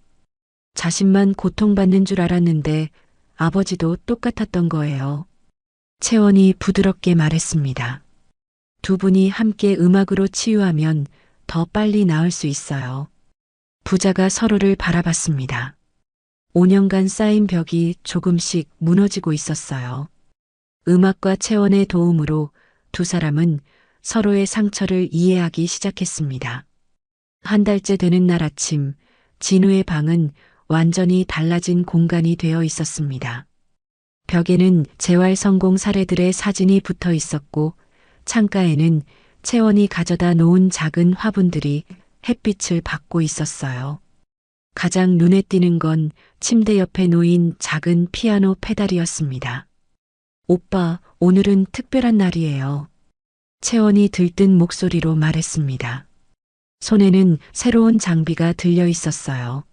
자신만 고통받는 줄 알았는데 아버지도 똑같았던 거예요. 채원이 부드럽게 말했습니다. 두 분이 함께 음악으로 치유하면 더 빨리 나을 수 있어요. 부자가 서로를 바라봤습니다. 5년간 쌓인 벽이 조금씩 무너지고 있었어요. 음악과 채원의 도움으로 두 사람은 서로의 상처를 이해하기 시작했습니다. 한 달째 되는 날 아침, 진우의 방은 완전히 달라진 공간이 되어 있었습니다. 벽에는 재활 성공 사례들의 사진이 붙어 있었고, 창가에는 채원이 가져다 놓은 작은 화분들이 햇빛을 받고 있었어요. 가장 눈에 띄는 건 침대 옆에 놓인 작은 피아노 페달이었습니다. 오빠, 오늘은 특별한 날이에요. 채원이 들뜬 목소리로 말했습니다. 손에는 새로운 장비가 들려 있었어요.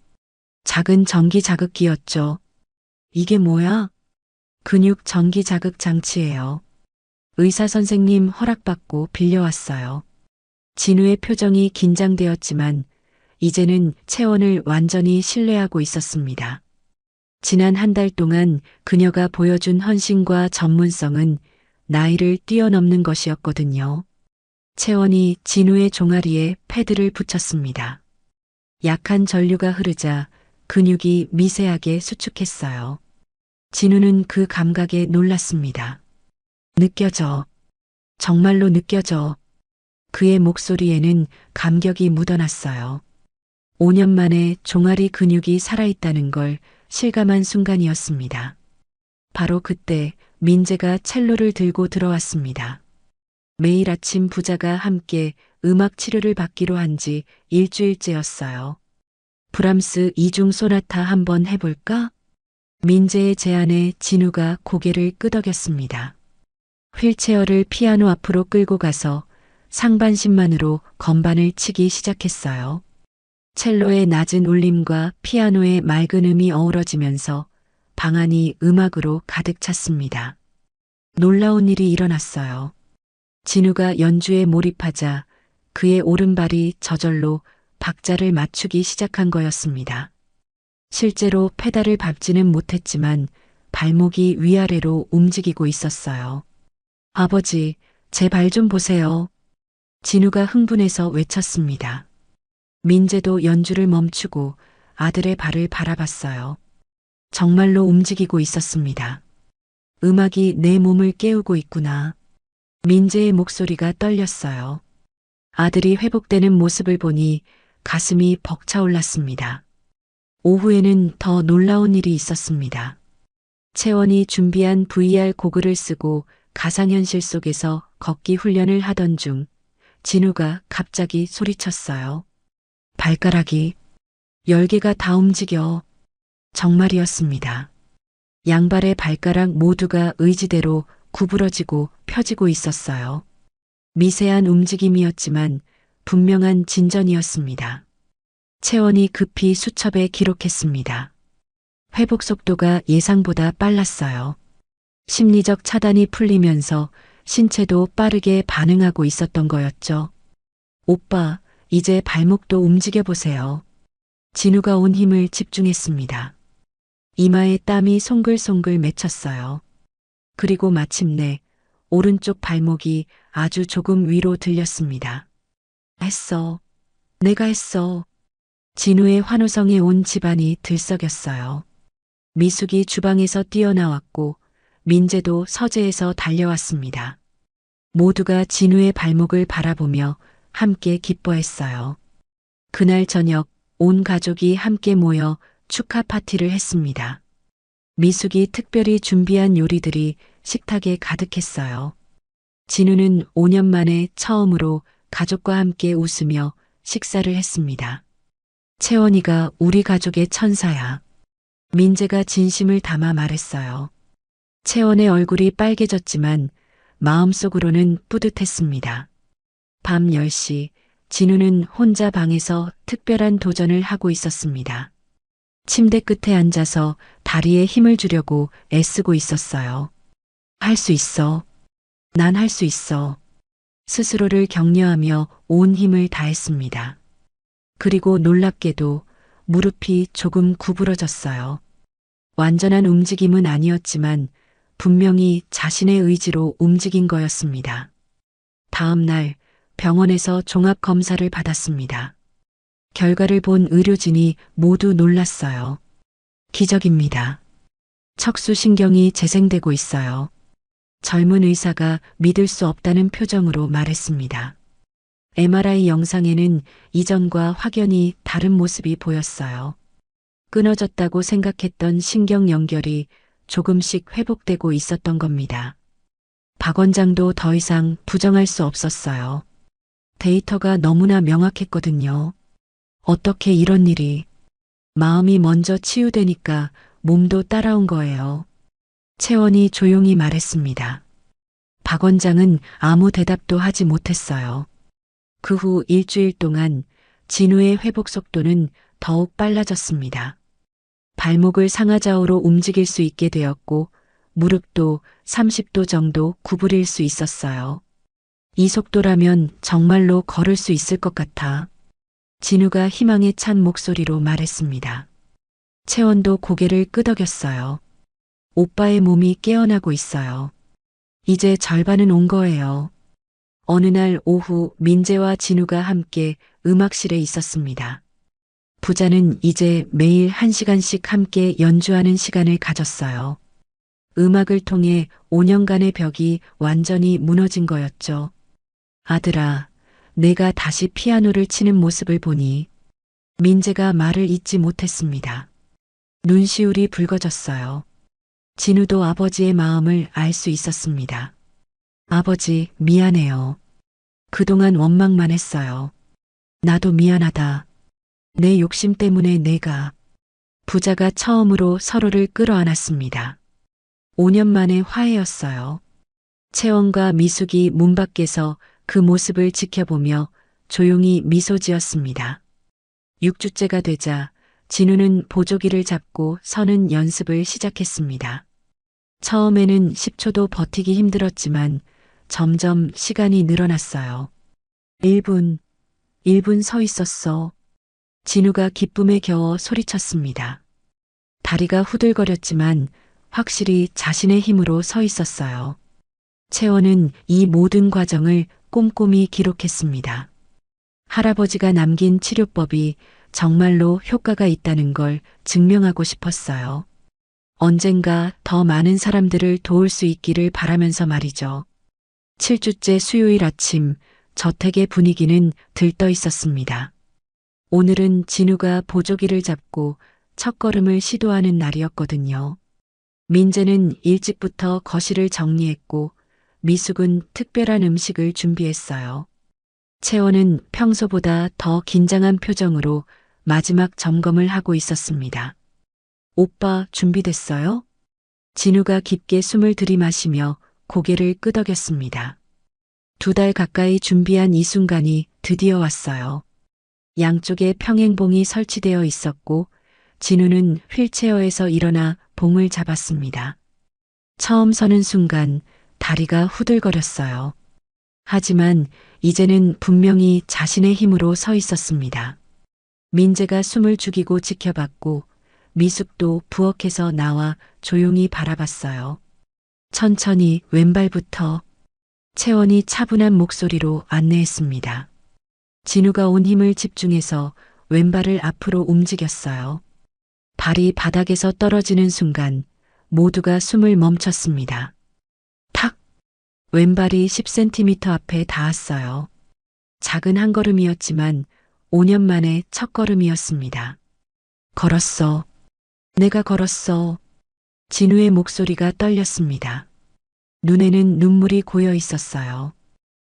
작은 전기 자극기였죠. 이게 뭐야? 근육 전기 자극 장치예요. 의사 선생님 허락받고 빌려왔어요. 진우의 표정이 긴장되었지만 이제는 채원을 완전히 신뢰하고 있었습니다. 지난 한 달 동안 그녀가 보여준 헌신과 전문성은 나이를 뛰어넘는 것이었거든요. 채원이 진우의 종아리에 패드를 붙였습니다. 약한 전류가 흐르자 근육이 미세하게 수축했어요. 진우는 그 감각에 놀랐습니다. 느껴져. 정말로 느껴져. 그의 목소리에는 감격이 묻어났어요. 5년 만에 종아리 근육이 살아있다는 걸 실감한 순간이었습니다. 바로 그때 민재가 첼로를 들고 들어왔습니다. 매일 아침 부자가 함께 음악 치료를 받기로 한 지 일주일째였어요. 브람스 이중 소나타 한번 해볼까? 민재의 제안에 진우가 고개를 끄덕였습니다. 휠체어를 피아노 앞으로 끌고 가서 상반신만으로 건반을 치기 시작했어요. 첼로의 낮은 울림과 피아노의 맑은 음이 어우러지면서 방 안이 음악으로 가득 찼습니다. 놀라운 일이 일어났어요. 진우가 연주에 몰입하자 그의 오른발이 저절로 박자를 맞추기 시작한 거였습니다. 실제로 페달을 밟지는 못했지만 발목이 위아래로 움직이고 있었어요. 아버지, 제 발 좀 보세요. 진우가 흥분해서 외쳤습니다. 민재도 연주를 멈추고 아들의 발을 바라봤어요. 정말로 움직이고 있었습니다. 음악이 내 몸을 깨우고 있구나. 민재의 목소리가 떨렸어요. 아들이 회복되는 모습을 보니 가슴이 벅차올랐습니다. 오후에는 더 놀라운 일이 있었습니다. 채원이 준비한 VR 고글을 쓰고 가상현실 속에서 걷기 훈련을 하던 중 진우가 갑자기 소리쳤어요. 발가락이 10개가 다 움직여. 정말이었습니다. 양발의 발가락 모두가 의지대로 구부러지고 펴지고 있었어요. 미세한 움직임이었지만 분명한 진전이었습니다. 채원이 급히 수첩에 기록했습니다. 회복 속도가 예상보다 빨랐어요. 심리적 차단이 풀리면서 신체도 빠르게 반응하고 있었던 거였죠. 오빠, 이제 발목도 움직여 보세요. 진우가 온 힘을 집중했습니다. 이마에 땀이 송글송글 맺혔어요. 그리고 마침내 오른쪽 발목이 아주 조금 위로 들렸습니다. 했어. 내가 했어. 진우의 환호성에 온 집안이 들썩였어요. 미숙이 주방에서 뛰어나왔고 민재도 서재에서 달려왔습니다. 모두가 진우의 발목을 바라보며 함께 기뻐했어요. 그날 저녁 온 가족이 함께 모여 축하 파티를 했습니다. 미숙이 특별히 준비한 요리들이 식탁에 가득했어요. 진우는 5년 만에 처음으로 가족과 함께 웃으며 식사를 했습니다. 채원이가 우리 가족의 천사야. 민재가 진심을 담아 말했어요. 채원의 얼굴이 빨개졌지만 마음속으로는 뿌듯했습니다. 밤 10시 진우는 혼자 방에서 특별한 도전을 하고 있었습니다. 침대 끝에 앉아서 다리에 힘을 주려고 애쓰고 있었어요. 할 수 있어. 난 할 수 있어. 스스로를 격려하며 온 힘을 다했습니다. 그리고 놀랍게도 무릎이 조금 구부러졌어요. 완전한 움직임은 아니었지만 분명히 자신의 의지로 움직인 거였습니다. 다음 날 병원에서 종합검사를 받았습니다. 결과를 본 의료진이 모두 놀랐어요. 기적입니다. 척수신경이 재생되고 있어요. 젊은 의사가 믿을 수 없다는 표정으로 말했습니다. MRI 영상에는 이전과 확연히 다른 모습이 보였어요. 끊어졌다고 생각했던 신경 연결이 조금씩 회복되고 있었던 겁니다. 박 원장도 더 이상 부정할 수 없었어요. 데이터가 너무나 명확했거든요. 어떻게 이런 일이. 마음이 먼저 치유되니까 몸도 따라온 거예요. 채원이 조용히 말했습니다. 박 원장은 아무 대답도 하지 못했어요. 그 후 일주일 동안 진우의 회복 속도는 더욱 빨라졌습니다. 발목을 상하좌우로 움직일 수 있게 되었고 무릎도 30도 정도 구부릴 수 있었어요. 이 속도라면 정말로 걸을 수 있을 것 같아. 진우가 희망에 찬 목소리로 말했습니다. 채원도 고개를 끄덕였어요. 오빠의 몸이 깨어나고 있어요. 이제 절반은 온 거예요. 어느 날 오후 민재와 진우가 함께 음악실에 있었습니다. 부자는 이제 매일 1시간씩 함께 연주하는 시간을 가졌어요. 음악을 통해 5년간의 벽이 완전히 무너진 거였죠. 아들아, 내가 다시 피아노를 치는 모습을 보니 민재가 말을 잇지 못했습니다. 눈시울이 붉어졌어요. 진우도 아버지의 마음을 알 수 있었습니다. 아버지, 미안해요. 그동안 원망만 했어요. 나도 미안하다. 내 욕심 때문에 내가. 부자가 처음으로 서로를 끌어안았습니다. 5년 만에 화해였어요. 채원과 미숙이 문 밖에서 그 모습을 지켜보며 조용히 미소 지었습니다. 6주째가 되자 진우는 보조기를 잡고 서는 연습을 시작했습니다. 처음에는 10초도 버티기 힘들었지만 점점 시간이 늘어났어요. 1분 서 있었어. 진우가 기쁨에 겨워 소리쳤습니다. 다리가 후들거렸지만 확실히 자신의 힘으로 서 있었어요. 채원은 이 모든 과정을 꼼꼼히 기록했습니다. 할아버지가 남긴 치료법이 정말로 효과가 있다는 걸 증명하고 싶었어요. 언젠가 더 많은 사람들을 도울 수 있기를 바라면서 말이죠. 7주째 수요일 아침 저택의 분위기는 들떠 있었습니다. 오늘은 진우가 보조기를 잡고 첫걸음을 시도하는 날이었거든요. 민재는 일찍부터 거실을 정리했고 미숙은 특별한 음식을 준비했어요. 채원은 평소보다 더 긴장한 표정으로 마지막 점검을 하고 있었습니다. 오빠 준비됐어요? 진우가 깊게 숨을 들이마시며 고개를 끄덕였습니다. 2달 가까이 준비한 이 순간이 드디어 왔어요. 양쪽에 평행봉이 설치되어 있었고 진우는 휠체어에서 일어나 봉을 잡았습니다. 처음 서는 순간 다리가 후들거렸어요. 하지만 이제는 분명히 자신의 힘으로 서 있었습니다. 민재가 숨을 죽이고 지켜봤고 미숙도 부엌에서 나와 조용히 바라봤어요. 천천히 왼발부터. 채원이 차분한 목소리로 안내했습니다. 진우가 온 힘을 집중해서 왼발을 앞으로 움직였어요. 발이 바닥에서 떨어지는 순간 모두가 숨을 멈췄습니다. 탁! 왼발이 10cm 앞에 닿았어요. 작은 한 걸음이었지만 5년 만에 첫 걸음이었습니다. 걸었어. 내가 걸었어. 진우의 목소리가 떨렸습니다. 눈에는 눈물이 고여 있었어요.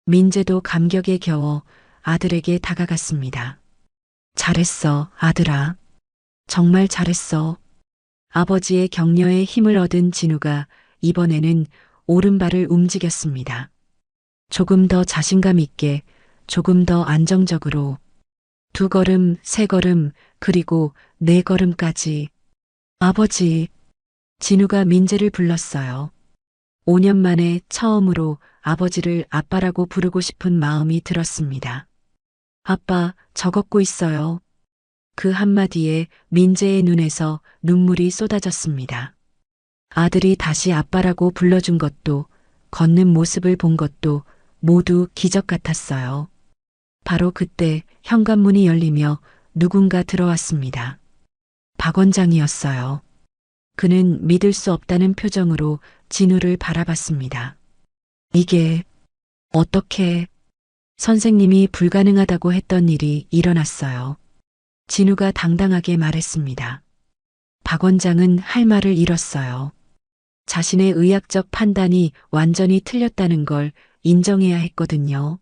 민재도 감격에 겨워 아들에게 다가갔습니다. 잘했어, 아들아. 정말 잘했어. 아버지의 격려에 힘을 얻은 진우가 이번에는 오른발을 움직였습니다. 조금 더 자신감 있게, 조금 더 안정적으로. 2걸음, 3걸음, 그리고 4걸음까지. 아버지. 진우가 민재를 불렀어요. 5년 만에 처음으로 아버지를 아빠라고 부르고 싶은 마음이 들었습니다. 아빠, 저 걷고 있어요. 그 한마디에 민재의 눈에서 눈물이 쏟아졌습니다. 아들이 다시 아빠라고 불러준 것도, 걷는 모습을 본 것도 모두 기적 같았어요. 바로 그때 현관문이 열리며 누군가 들어왔습니다. 박 원장이었어요. 그는 믿을 수 없다는 표정으로 진우를 바라봤습니다. 이게 어떻게 선생님이 불가능하다고 했던 일이 일어났어요. 진우가 당당하게 말했습니다. 박 원장은 할 말을 잃었어요. 자신의 의학적 판단이 완전히 틀렸다는 걸 인정해야 했거든요.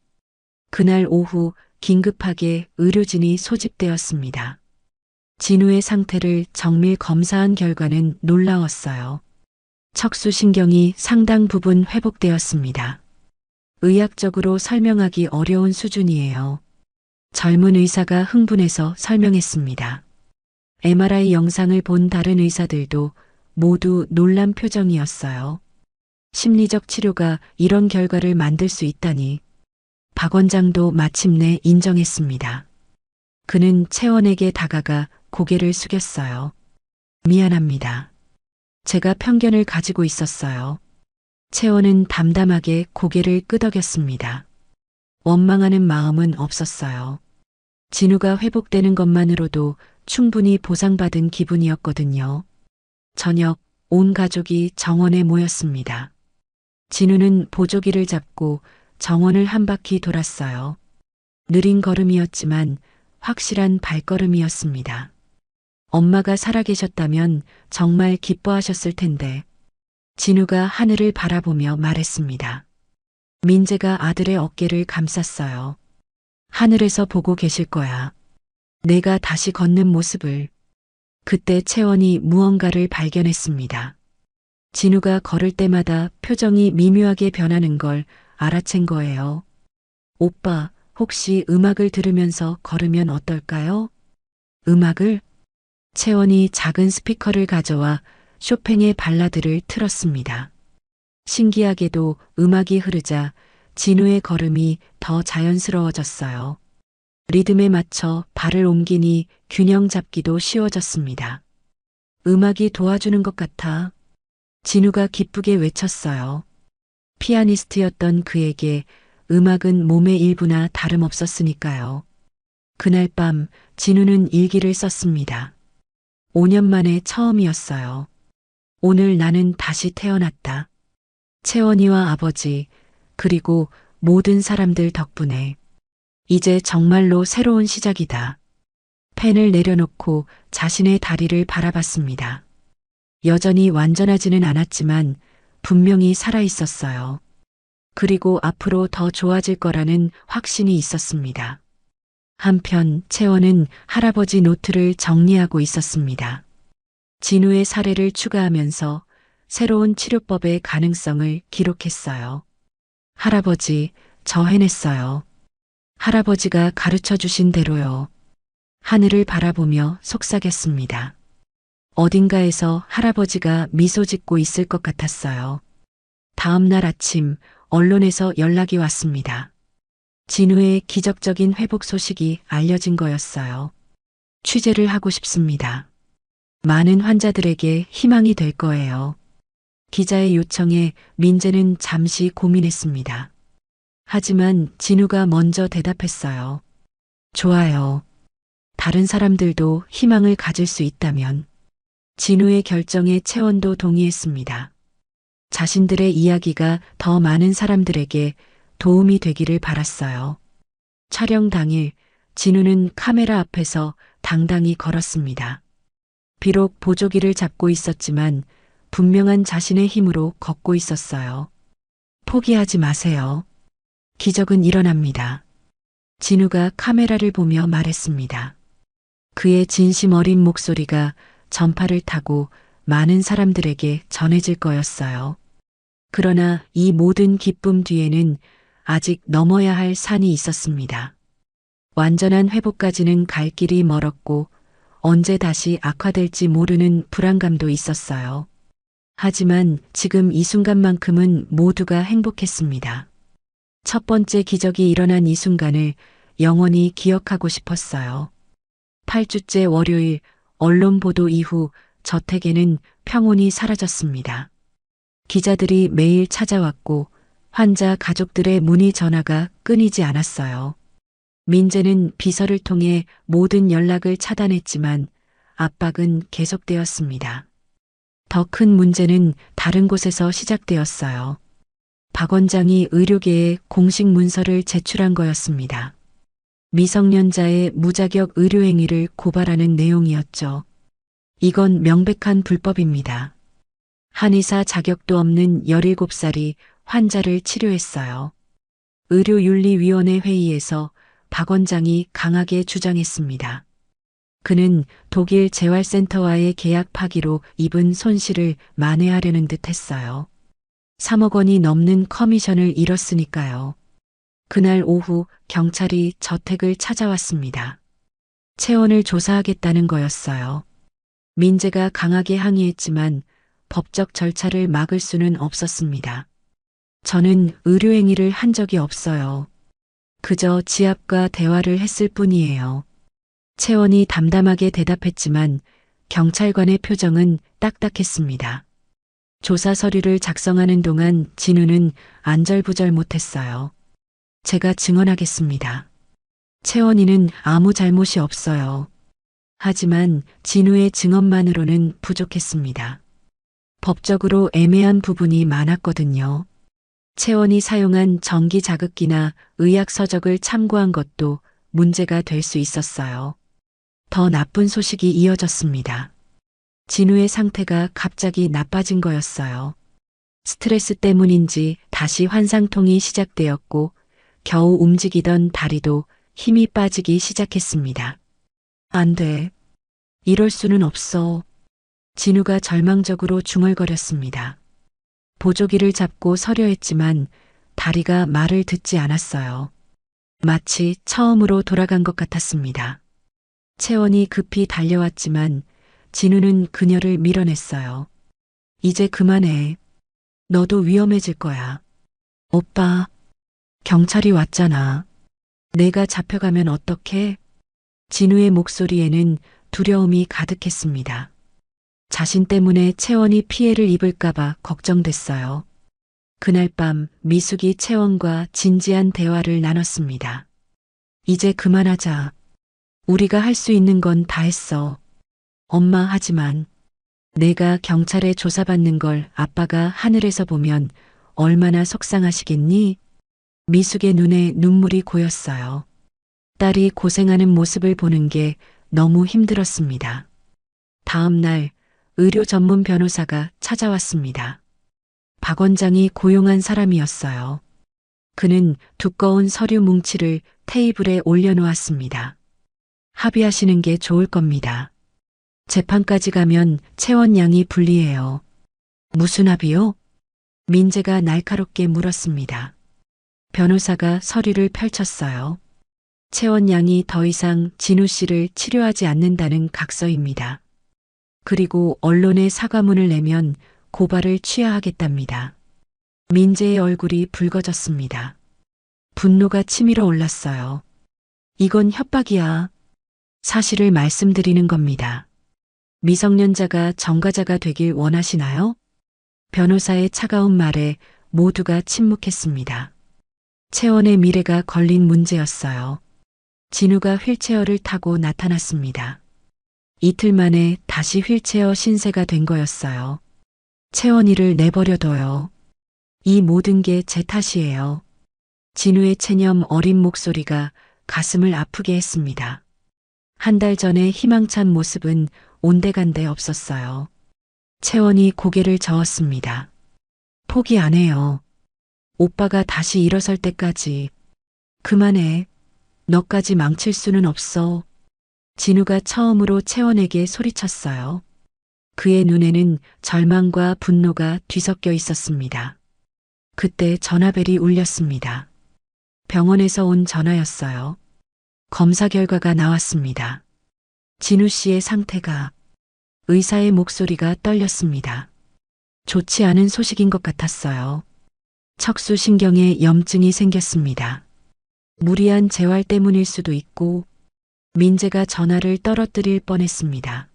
그날 오후 긴급하게 의료진이 소집되었습니다. 진우의 상태를 정밀 검사한 결과는 놀라웠어요. 척수신경이 상당 부분 회복되었습니다. 의학적으로 설명하기 어려운 수준이에요. 젊은 의사가 흥분해서 설명했습니다. MRI 영상을 본 다른 의사들도 모두 놀란 표정이었어요. 심리적 치료가 이런 결과를 만들 수 있다니. 박 원장도 마침내 인정했습니다. 그는 채원에게 다가가 고개를 숙였어요. 미안합니다. 제가 편견을 가지고 있었어요. 채원은 담담하게 고개를 끄덕였습니다. 원망하는 마음은 없었어요. 진우가 회복되는 것만으로도 충분히 보상받은 기분이었거든요. 저녁 온 가족이 정원에 모였습니다. 진우는 보조기를 잡고 정원을 한 바퀴 돌았어요. 느린 걸음이었지만 확실한 발걸음이었습니다. 엄마가 살아계셨다면 정말 기뻐하셨을 텐데. 진우가 하늘을 바라보며 말했습니다. 민재가 아들의 어깨를 감쌌어요. 하늘에서 보고 계실 거야. 내가 다시 걷는 모습을. 그때 채원이 무언가를 발견했습니다. 진우가 걸을 때마다 표정이 미묘하게 변하는 걸 알아챈 거예요. 오빠, 혹시 음악을 들으면서 걸으면 어떨까요? 음악을? 채원이 작은 스피커를 가져와 쇼팽의 발라드를 틀었습니다. 신기하게도 음악이 흐르자 진우의 걸음이 더 자연스러워졌어요. 리듬에 맞춰 발을 옮기니 균형 잡기도 쉬워졌습니다. 음악이 도와주는 것 같아. 진우가 기쁘게 외쳤어요. 피아니스트였던 그에게 음악은 몸의 일부나 다름없었으니까요. 그날 밤 진우는 일기를 썼습니다. 5년 만에 처음이었어요. 오늘 나는 다시 태어났다. 채원이와 아버지, 그리고 모든 사람들 덕분에. 이제 정말로 새로운 시작이다. 펜을 내려놓고 자신의 다리를 바라봤습니다. 여전히 완전하지는 않았지만 분명히 살아있었어요. 그리고 앞으로 더 좋아질 거라는 확신이 있었습니다. 한편 채원은 할아버지 노트를 정리하고 있었습니다. 진우의 사례를 추가하면서 새로운 치료법의 가능성을 기록했어요. 할아버지, 저 해냈어요. 할아버지가 가르쳐 주신 대로요. 하늘을 바라보며 속삭였습니다. 어딘가에서 할아버지가 미소 짓고 있을 것 같았어요. 다음 날 아침 언론에서 연락이 왔습니다. 진우의 기적적인 회복 소식이 알려진 거였어요. 취재를 하고 싶습니다. 많은 환자들에게 희망이 될 거예요. 기자의 요청에 민재는 잠시 고민했습니다. 하지만 진우가 먼저 대답했어요. 좋아요. 다른 사람들도 희망을 가질 수 있다면. 진우의 결정에 채원도 동의했습니다. 자신들의 이야기가 더 많은 사람들에게 도움이 되기를 바랐어요. 촬영 당일 진우는 카메라 앞에서 당당히 걸었습니다. 비록 보조기를 잡고 있었지만 분명한 자신의 힘으로 걷고 있었어요. 포기하지 마세요. 기적은 일어납니다. 진우가 카메라를 보며 말했습니다. 그의 진심 어린 목소리가 전파를 타고 많은 사람들에게 전해질 거였어요. 그러나 이 모든 기쁨 뒤에는 아직 넘어야 할 산이 있었습니다. 완전한 회복까지는 갈 길이 멀었고 언제 다시 악화될지 모르는 불안감도 있었어요. 하지만 지금 이 순간만큼은 모두가 행복했습니다. 첫 번째 기적이 일어난 이 순간을 영원히 기억하고 싶었어요. 8주째 월요일 언론 보도 이후 저택에는 평온이 사라졌습니다. 기자들이 매일 찾아왔고 환자 가족들의 문의 전화가 끊이지 않았어요. 민재는 비서를 통해 모든 연락을 차단했지만 압박은 계속되었습니다. 더 큰 문제는 다른 곳에서 시작되었어요. 박 원장이 의료계에 공식 문서를 제출한 거였습니다. 미성년자의 무자격 의료행위를 고발하는 내용이었죠. 이건 명백한 불법입니다. 한의사 자격도 없는 17살이 환자를 치료했어요. 의료윤리위원회 회의에서 박 원장이 강하게 주장했습니다. 그는 독일 재활센터와의 계약 파기로 입은 손실을 만회하려는 듯 했어요. 3억 원이 넘는 커미션을 잃었으니까요. 그날 오후 경찰이 저택을 찾아왔습니다. 채원을 조사하겠다는 거였어요. 민재가 강하게 항의했지만 법적 절차를 막을 수는 없었습니다. 저는 의료행위를 한 적이 없어요. 그저 지압과 대화를 했을 뿐이에요. 채원이 담담하게 대답했지만 경찰관의 표정은 딱딱했습니다. 조사 서류를 작성하는 동안 진우는 안절부절 못했어요. 제가 증언하겠습니다. 채원이는 아무 잘못이 없어요. 하지만 진우의 증언만으로는 부족했습니다. 법적으로 애매한 부분이 많았거든요. 채원이 사용한 전기 자극기나 의학 서적을 참고한 것도 문제가 될 수 있었어요. 더 나쁜 소식이 이어졌습니다. 진우의 상태가 갑자기 나빠진 거였어요. 스트레스 때문인지 다시 환상통이 시작되었고 겨우 움직이던 다리도 힘이 빠지기 시작했습니다. 안 돼. 이럴 수는 없어. 진우가 절망적으로 중얼거렸습니다. 보조기를 잡고 서려 했지만 다리가 말을 듣지 않았어요. 마치 처음으로 돌아간 것 같았습니다. 채원이 급히 달려왔지만 진우는 그녀를 밀어냈어요. 이제 그만해. 너도 위험해질 거야. 오빠, 경찰이 왔잖아. 내가 잡혀가면 어떡해? 진우의 목소리에는 두려움이 가득했습니다. 자신 때문에 채원이 피해를 입을까봐 걱정됐어요. 그날 밤 미숙이 채원과 진지한 대화를 나눴습니다. 이제 그만하자. 우리가 할 수 있는 건 다 했어. 엄마 하지만 내가 경찰에 조사받는 걸 아빠가 하늘에서 보면 얼마나 속상하시겠니? 미숙의 눈에 눈물이 고였어요. 딸이 고생하는 모습을 보는 게 너무 힘들었습니다. 다음 날 의료 전문 변호사가 찾아왔습니다. 박 원장이 고용한 사람이었어요. 그는 두꺼운 서류 뭉치를 테이블에 올려놓았습니다. 합의하시는 게 좋을 겁니다. 재판까지 가면 채원 양이 불리해요. 무슨 합의요? 민재가 날카롭게 물었습니다. 변호사가 서류를 펼쳤어요. 채원 양이 더 이상 진우 씨를 치료하지 않는다는 각서입니다. 그리고 언론에 사과문을 내면 고발을 취하하겠답니다. 민재의 얼굴이 붉어졌습니다. 분노가 치밀어 올랐어요. 이건 협박이야. 사실을 말씀드리는 겁니다. 미성년자가 전가자가 되길 원하시나요? 변호사의 차가운 말에 모두가 침묵했습니다. 채원의 미래가 걸린 문제였어요. 진우가 휠체어를 타고 나타났습니다. 이틀 만에 다시 휠체어 신세가 된 거였어요. 채원이를 내버려둬요. 이 모든 게 제 탓이에요. 진우의 체념 어린 목소리가 가슴을 아프게 했습니다. 한 달 전의 희망찬 모습은 온데간데 없었어요. 채원이 고개를 저었습니다. 포기 안 해요. 오빠가 다시 일어설 때까지. 그만해. 너까지 망칠 수는 없어. 진우가 처음으로 채원에게 소리쳤어요. 그의 눈에는 절망과 분노가 뒤섞여 있었습니다. 그때 전화벨이 울렸습니다. 병원에서 온 전화였어요. 검사 결과가 나왔습니다. 진우 씨의 상태가. 의사의 목소리가 떨렸습니다. 좋지 않은 소식인 것 같았어요. 척수신경에 염증이 생겼습니다. 무리한 재활 때문일 수도 있고. 민재가 전화를 떨어뜨릴 뻔했습니다.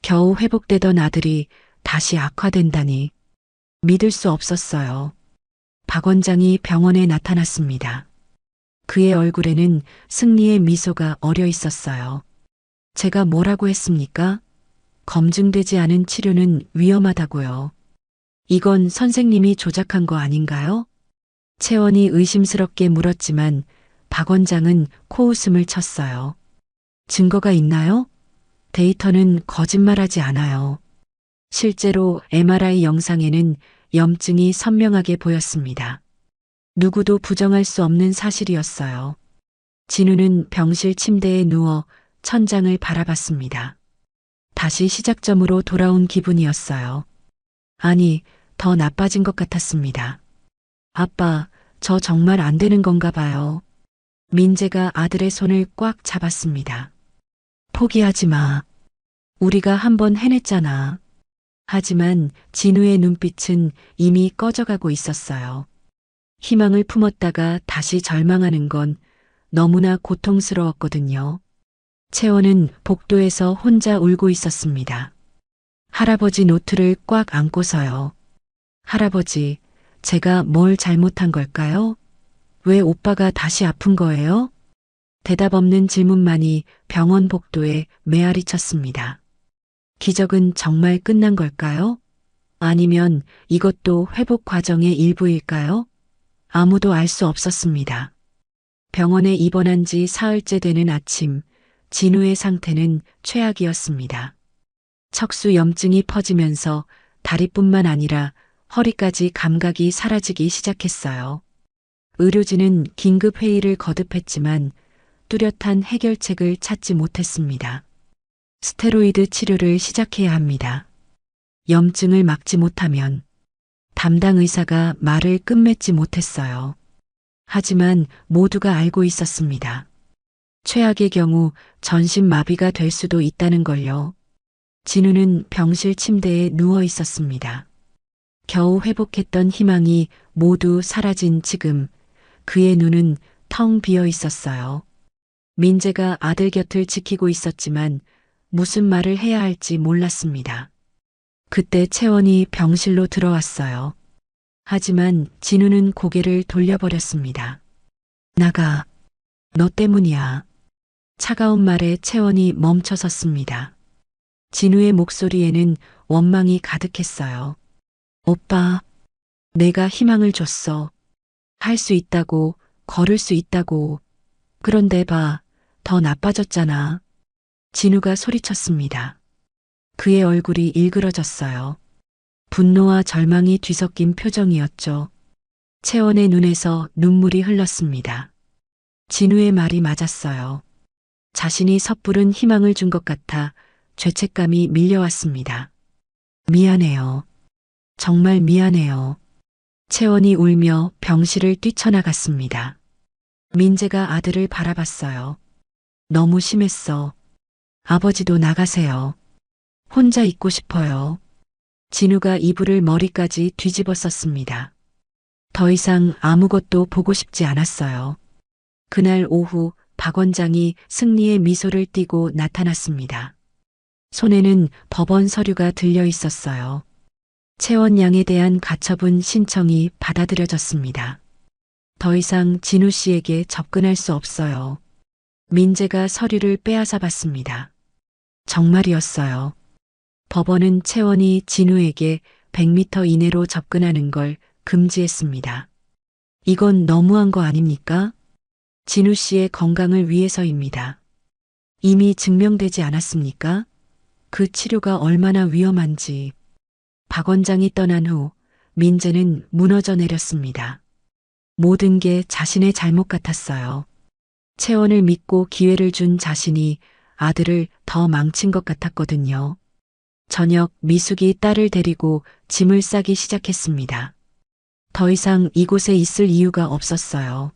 겨우 회복되던 아들이 다시 악화된다니 믿을 수 없었어요. 박 원장이 병원에 나타났습니다. 그의 얼굴에는 승리의 미소가 어려 있었어요. 제가 뭐라고 했습니까? 검증되지 않은 치료는 위험하다고요. 이건 선생님이 조작한 거 아닌가요? 채원이 의심스럽게 물었지만 박 원장은 코웃음을 쳤어요. 증거가 있나요? 데이터는 거짓말하지 않아요. 실제로 MRI 영상에는 염증이 선명하게 보였습니다. 누구도 부정할 수 없는 사실이었어요. 진우는 병실 침대에 누워 천장을 바라봤습니다. 다시 시작점으로 돌아온 기분이었어요. 아니, 더 나빠진 것 같았습니다. 아빠, 저 정말 안 되는 건가 봐요. 민재가 아들의 손을 꽉 잡았습니다. 포기하지 마. 우리가 한번 해냈잖아. 하지만 진우의 눈빛은 이미 꺼져가고 있었어요. 희망을 품었다가 다시 절망하는 건 너무나 고통스러웠거든요. 채원은 복도에서 혼자 울고 있었습니다. 할아버지 노트를 꽉 안고서요. 할아버지, 제가 뭘 잘못한 걸까요? 왜 오빠가 다시 아픈 거예요? 대답 없는 질문만이 병원 복도에 메아리 쳤습니다. 기적은 정말 끝난 걸까요? 아니면 이것도 회복 과정의 일부일까요? 아무도 알 수 없었습니다. 병원에 입원한 지 사흘째 되는 아침, 진우의 상태는 최악이었습니다. 척수 염증이 퍼지면서 다리뿐만 아니라 허리까지 감각이 사라지기 시작했어요. 의료진은 긴급 회의를 거듭했지만 뚜렷한 해결책을 찾지 못했습니다. 스테로이드 치료를 시작해야 합니다. 염증을 막지 못하면. 담당 의사가 말을 끝맺지 못했어요. 하지만 모두가 알고 있었습니다. 최악의 경우 전신마비가 될 수도 있다는 걸요. 진우는 병실 침대에 누워 있었습니다. 겨우 회복했던 희망이 모두 사라진 지금 그의 눈은 텅 비어 있었어요. 민재가 아들 곁을 지키고 있었지만 무슨 말을 해야 할지 몰랐습니다. 그때 채원이 병실로 들어왔어요. 하지만 진우는 고개를 돌려버렸습니다. 나가. 너 때문이야. 차가운 말에 채원이 멈춰섰습니다. 진우의 목소리에는 원망이 가득했어요. 오빠, 내가 희망을 줬어. 할 수 있다고, 걸을 수 있다고. 그런데 봐, 더 나빠졌잖아. 진우가 소리쳤습니다. 그의 얼굴이 일그러졌어요. 분노와 절망이 뒤섞인 표정이었죠. 채원의 눈에서 눈물이 흘렀습니다. 진우의 말이 맞았어요. 자신이 섣부른 희망을 준 것 같아 죄책감이 밀려왔습니다. 미안해요. 정말 미안해요. 채원이 울며 병실을 뛰쳐나갔습니다. 민재가 아들을 바라봤어요. 너무 심했어. 아버지도 나가세요. 혼자 있고 싶어요. 진우가 이불을 머리까지 뒤집어 썼습니다. 더 이상 아무것도 보고 싶지 않았어요. 그날 오후 박 원장이 승리의 미소를 띠고 나타났습니다. 손에는 법원 서류가 들려 있었어요. 채원 양에 대한 가처분 신청이 받아들여졌습니다. 더 이상 진우 씨에게 접근할 수 없어요. 민재가 서류를 빼앗아 봤습니다. 정말이었어요. 법원은 채원이 진우에게 100m 이내로 접근하는 걸 금지했습니다. 이건 너무한 거 아닙니까? 진우 씨의 건강을 위해서입니다. 이미 증명되지 않았습니까? 그 치료가 얼마나 위험한지. 박 원장이 떠난 후 민재는 무너져 내렸습니다. 모든 게 자신의 잘못 같았어요. 채원을 믿고 기회를 준 자신이 아들을 더 망친 것 같았거든요. 저녁 미숙이 딸을 데리고 짐을 싸기 시작했습니다. 더 이상 이곳에 있을 이유가 없었어요.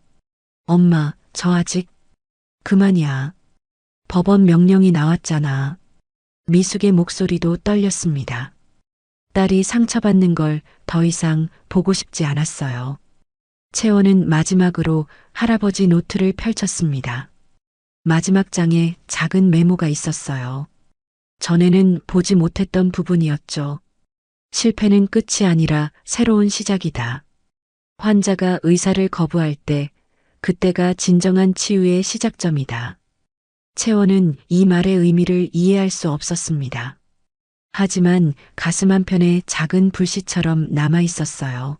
엄마, 저 아직 그만이야. 법원 명령이 나왔잖아. 미숙의 목소리도 떨렸습니다. 딸이 상처받는 걸 더 이상 보고 싶지 않았어요. 채원은 마지막으로 할아버지 노트를 펼쳤습니다. 마지막 장에 작은 메모가 있었어요. 전에는 보지 못했던 부분이었죠. 실패는 끝이 아니라 새로운 시작이다. 환자가 의사를 거부할 때 그때가 진정한 치유의 시작점이다. 채원은 이 말의 의미를 이해할 수 없었습니다. 하지만 가슴 한편에 작은 불씨처럼 남아 있었어요.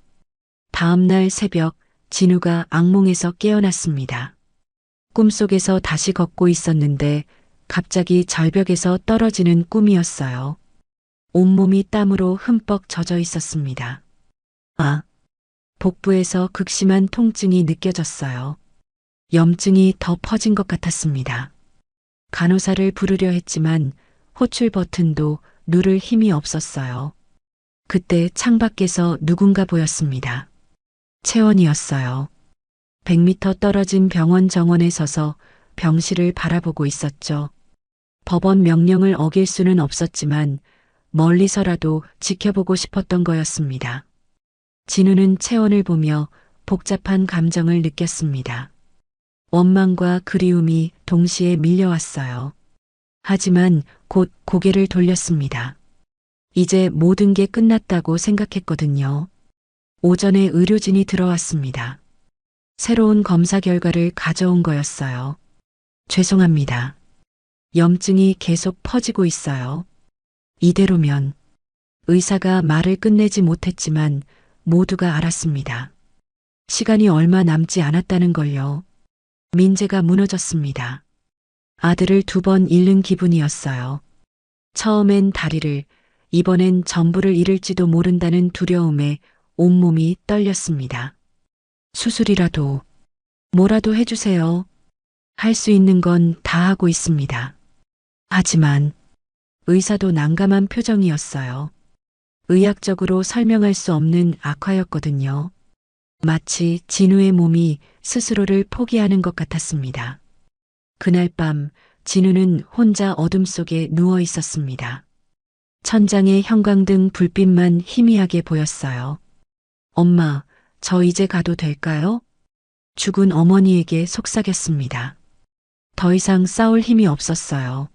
다음 날 새벽 진우가 악몽에서 깨어났습니다. 꿈속에서 다시 걷고 있었는데 갑자기 절벽에서 떨어지는 꿈이었어요. 온몸이 땀으로 흠뻑 젖어 있었습니다. 복부에서 극심한 통증이 느껴졌어요. 염증이 더 퍼진 것 같았습니다. 간호사를 부르려 했지만 호출 버튼도 누를 힘이 없었어요. 그때 창밖에서 누군가 보였습니다. 채원이었어요. 100m 떨어진 병원 정원에 서서 병실을 바라보고 있었죠. 법원 명령을 어길 수는 없었지만 멀리서라도 지켜보고 싶었던 거였습니다. 진우는 채원을 보며 복잡한 감정을 느꼈습니다. 원망과 그리움이 동시에 밀려왔어요. 하지만 곧 고개를 돌렸습니다. 이제 모든 게 끝났다고 생각했거든요. 오전에 의료진이 들어왔습니다. 새로운 검사 결과를 가져온 거였어요. 죄송합니다. 염증이 계속 퍼지고 있어요. 이대로면 의사가 말을 끝내지 못했지만 모두가 알았습니다. 시간이 얼마 남지 않았다는 걸요. 민재가 무너졌습니다. 아들을 2번 잃는 기분이었어요. 처음엔 다리를, 이번엔 전부를 잃을지도 모른다는 두려움에 온몸이 떨렸습니다. 수술이라도, 뭐라도 해주세요. 할 수 있는 건 다 하고 있습니다. 하지만 의사도 난감한 표정이었어요. 의학적으로 설명할 수 없는 악화였거든요. 마치 진우의 몸이 스스로를 포기하는 것 같았습니다. 그날 밤 진우는 혼자 어둠 속에 누워 있었습니다. 천장에 형광등 불빛만 희미하게 보였어요. 엄마, 저 이제 가도 될까요? 죽은 어머니에게 속삭였습니다. 더 이상 싸울 힘이 없었어요.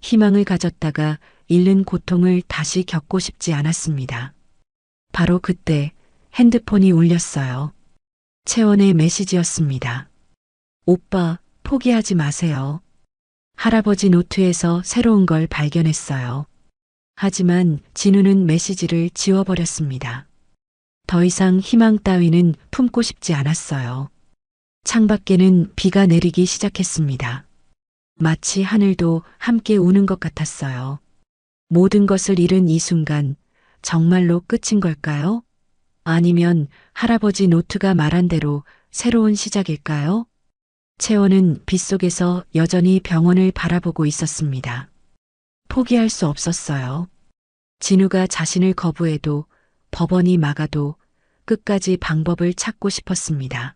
희망을 가졌다가 잃는 고통을 다시 겪고 싶지 않았습니다. 바로 그때 핸드폰이 울렸어요. 채원의 메시지였습니다. 오빠, 포기하지 마세요. 할아버지 노트에서 새로운 걸 발견했어요. 하지만 진우는 메시지를 지워버렸습니다. 더 이상 희망 따위는 품고 싶지 않았어요. 창밖에는 비가 내리기 시작했습니다. 마치 하늘도 함께 우는 것 같았어요. 모든 것을 잃은 이 순간 정말로 끝인 걸까요? 아니면 할아버지 노트가 말한 대로 새로운 시작일까요? 채원은 빗속에서 여전히 병원을 바라보고 있었습니다. 포기할 수 없었어요. 진우가 자신을 거부해도 법원이 막아도 끝까지 방법을 찾고 싶었습니다.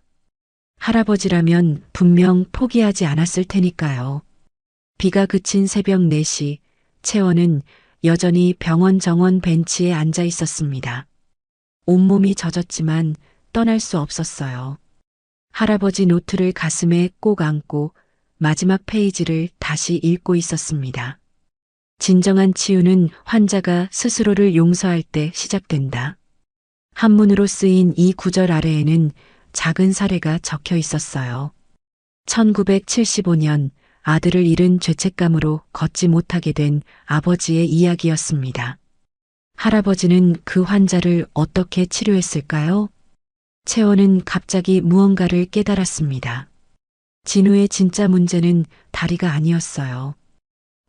할아버지라면 분명 포기하지 않았을 테니까요. 비가 그친 새벽 4시, 채원은 여전히 병원 정원 벤치에 앉아 있었습니다. 온몸이 젖었지만 떠날 수 없었어요. 할아버지 노트를 가슴에 꼭 안고 마지막 페이지를 다시 읽고 있었습니다. 진정한 치유는 환자가 스스로를 용서할 때 시작된다. 한문으로 쓰인 이 구절 아래에는 작은 사례가 적혀 있었어요. 1975년 아들을 잃은 죄책감으로 걷지 못하게 된 아버지의 이야기였습니다. 할아버지는 그 환자를 어떻게 치료했을까요? 채원은 갑자기 무언가를 깨달았습니다. 진우의 진짜 문제는 다리가 아니었어요.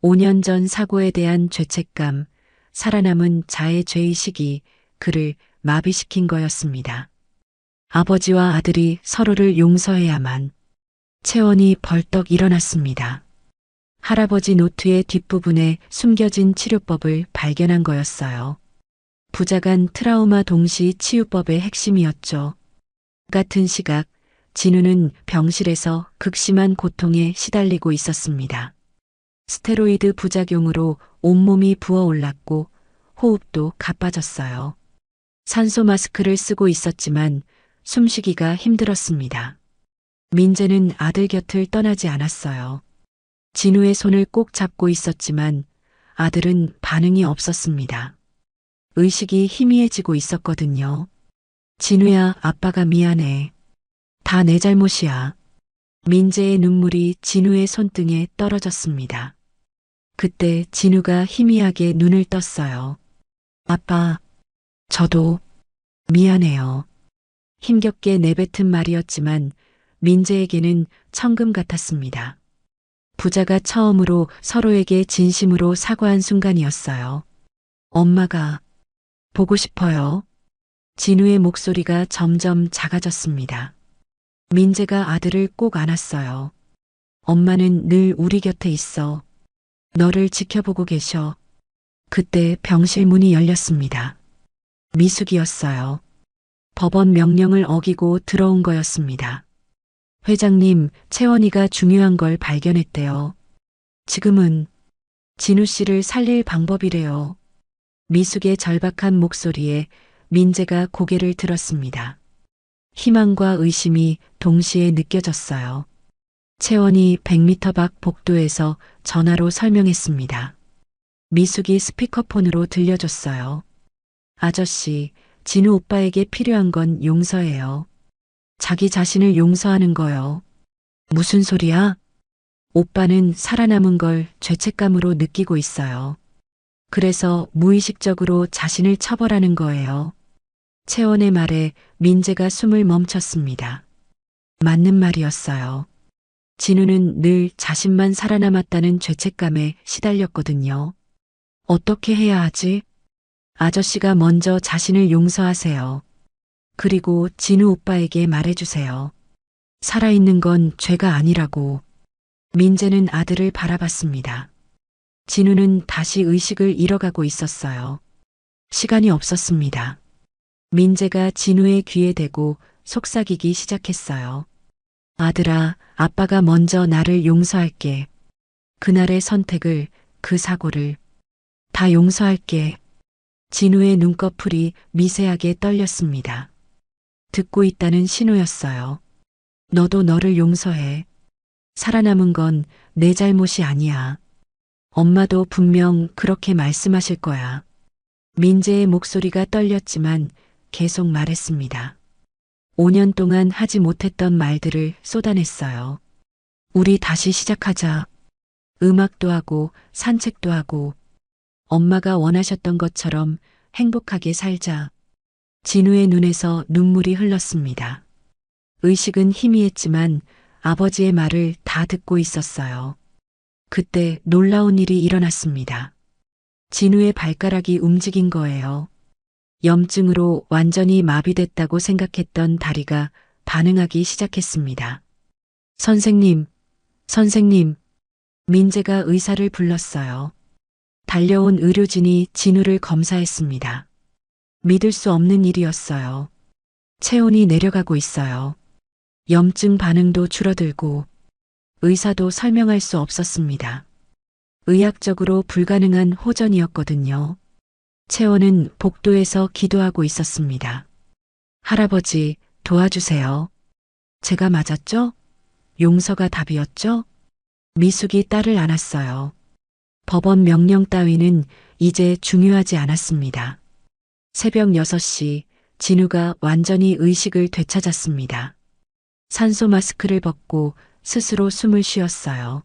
5년 전 사고에 대한 죄책감, 살아남은 자의 죄의식이 그를 마비시킨 거였습니다. 아버지와 아들이 서로를 용서해야만. 채원이 벌떡 일어났습니다. 할아버지 노트의 뒷부분에 숨겨진 치료법을 발견한 거였어요. 부작한 트라우마 동시 치유법의 핵심이었죠. 같은 시각, 진우는 병실에서 극심한 고통에 시달리고 있었습니다. 스테로이드 부작용으로 온몸이 부어올랐고 호흡도 가빠졌어요. 산소 마스크를 쓰고 있었지만 숨쉬기가 힘들었습니다. 민재는 아들 곁을 떠나지 않았어요. 진우의 손을 꼭 잡고 있었지만 아들은 반응이 없었습니다. 의식이 희미해지고 있었거든요. 진우야, 아빠가 미안해. 다 내 잘못이야. 민재의 눈물이 진우의 손등에 떨어졌습니다. 그때 진우가 희미하게 눈을 떴어요. 아빠, 저도 미안해요. 힘겹게 내뱉은 말이었지만 민재에게는 천금 같았습니다. 부자가 처음으로 서로에게 진심으로 사과한 순간이었어요. 엄마가 보고 싶어요. 진우의 목소리가 점점 작아졌습니다. 민재가 아들을 꼭 안았어요. 엄마는 늘 우리 곁에 있어. 너를 지켜보고 계셔. 그때 병실 문이 열렸습니다. 미숙이었어요. 법원 명령을 어기고 들어온 거였습니다. 회장님, 채원이가 중요한 걸 발견했대요. 지금은 진우 씨를 살릴 방법이래요. 미숙의 절박한 목소리에 민재가 고개를 들었습니다. 희망과 의심이 동시에 느껴졌어요. 채원이 100m 밖 복도에서 전화로 설명했습니다. 미숙이 스피커폰으로 들려줬어요. 아저씨, 진우 오빠에게 필요한 건 용서예요. 자기 자신을 용서하는 거요. 무슨 소리야? 오빠는 살아남은 걸 죄책감으로 느끼고 있어요. 그래서 무의식적으로 자신을 처벌하는 거예요. 채원의 말에 민재가 숨을 멈췄습니다. 맞는 말이었어요. 진우는 늘 자신만 살아남았다는 죄책감에 시달렸거든요. 어떻게 해야 하지? 아저씨가 먼저 자신을 용서하세요. 그리고 진우 오빠에게 말해주세요. 살아있는 건 죄가 아니라고. 민재는 아들을 바라봤습니다. 진우는 다시 의식을 잃어가고 있었어요. 시간이 없었습니다. 민재가 진우의 귀에 대고 속삭이기 시작했어요. 아들아, 아빠가 먼저 나를 용서할게. 그날의 선택을, 그 사고를 다 용서할게. 진우의 눈꺼풀이 미세하게 떨렸습니다. 듣고 있다는 신호였어요. 너도 너를 용서해. 살아남은 건 내 잘못이 아니야. 엄마도 분명 그렇게 말씀하실 거야. 민재의 목소리가 떨렸지만 계속 말했습니다. 5년 동안 하지 못했던 말들을 쏟아냈어요. 우리 다시 시작하자. 음악도 하고 산책도 하고 엄마가 원하셨던 것처럼 행복하게 살자. 진우의 눈에서 눈물이 흘렀습니다. 의식은 희미했지만 아버지의 말을 다 듣고 있었어요. 그때 놀라운 일이 일어났습니다. 진우의 발가락이 움직인 거예요. 염증으로 완전히 마비됐다고 생각했던 다리가 반응하기 시작했습니다. 선생님, 선생님. 민재가 의사를 불렀어요. 달려온 의료진이 진우를 검사했습니다. 믿을 수 없는 일이었어요. 체온이 내려가고 있어요. 염증 반응도 줄어들고 의사도 설명할 수 없었습니다. 의학적으로 불가능한 호전이었거든요. 채원은 복도에서 기도하고 있었습니다. 할아버지, 도와주세요. 제가 맞았죠? 용서가 답이었죠? 미숙이 딸을 안았어요. 법원 명령 따위는 이제 중요하지 않았습니다. 새벽 6시 진우가 완전히 의식을 되찾았습니다. 산소 마스크를 벗고 스스로 숨을 쉬었어요.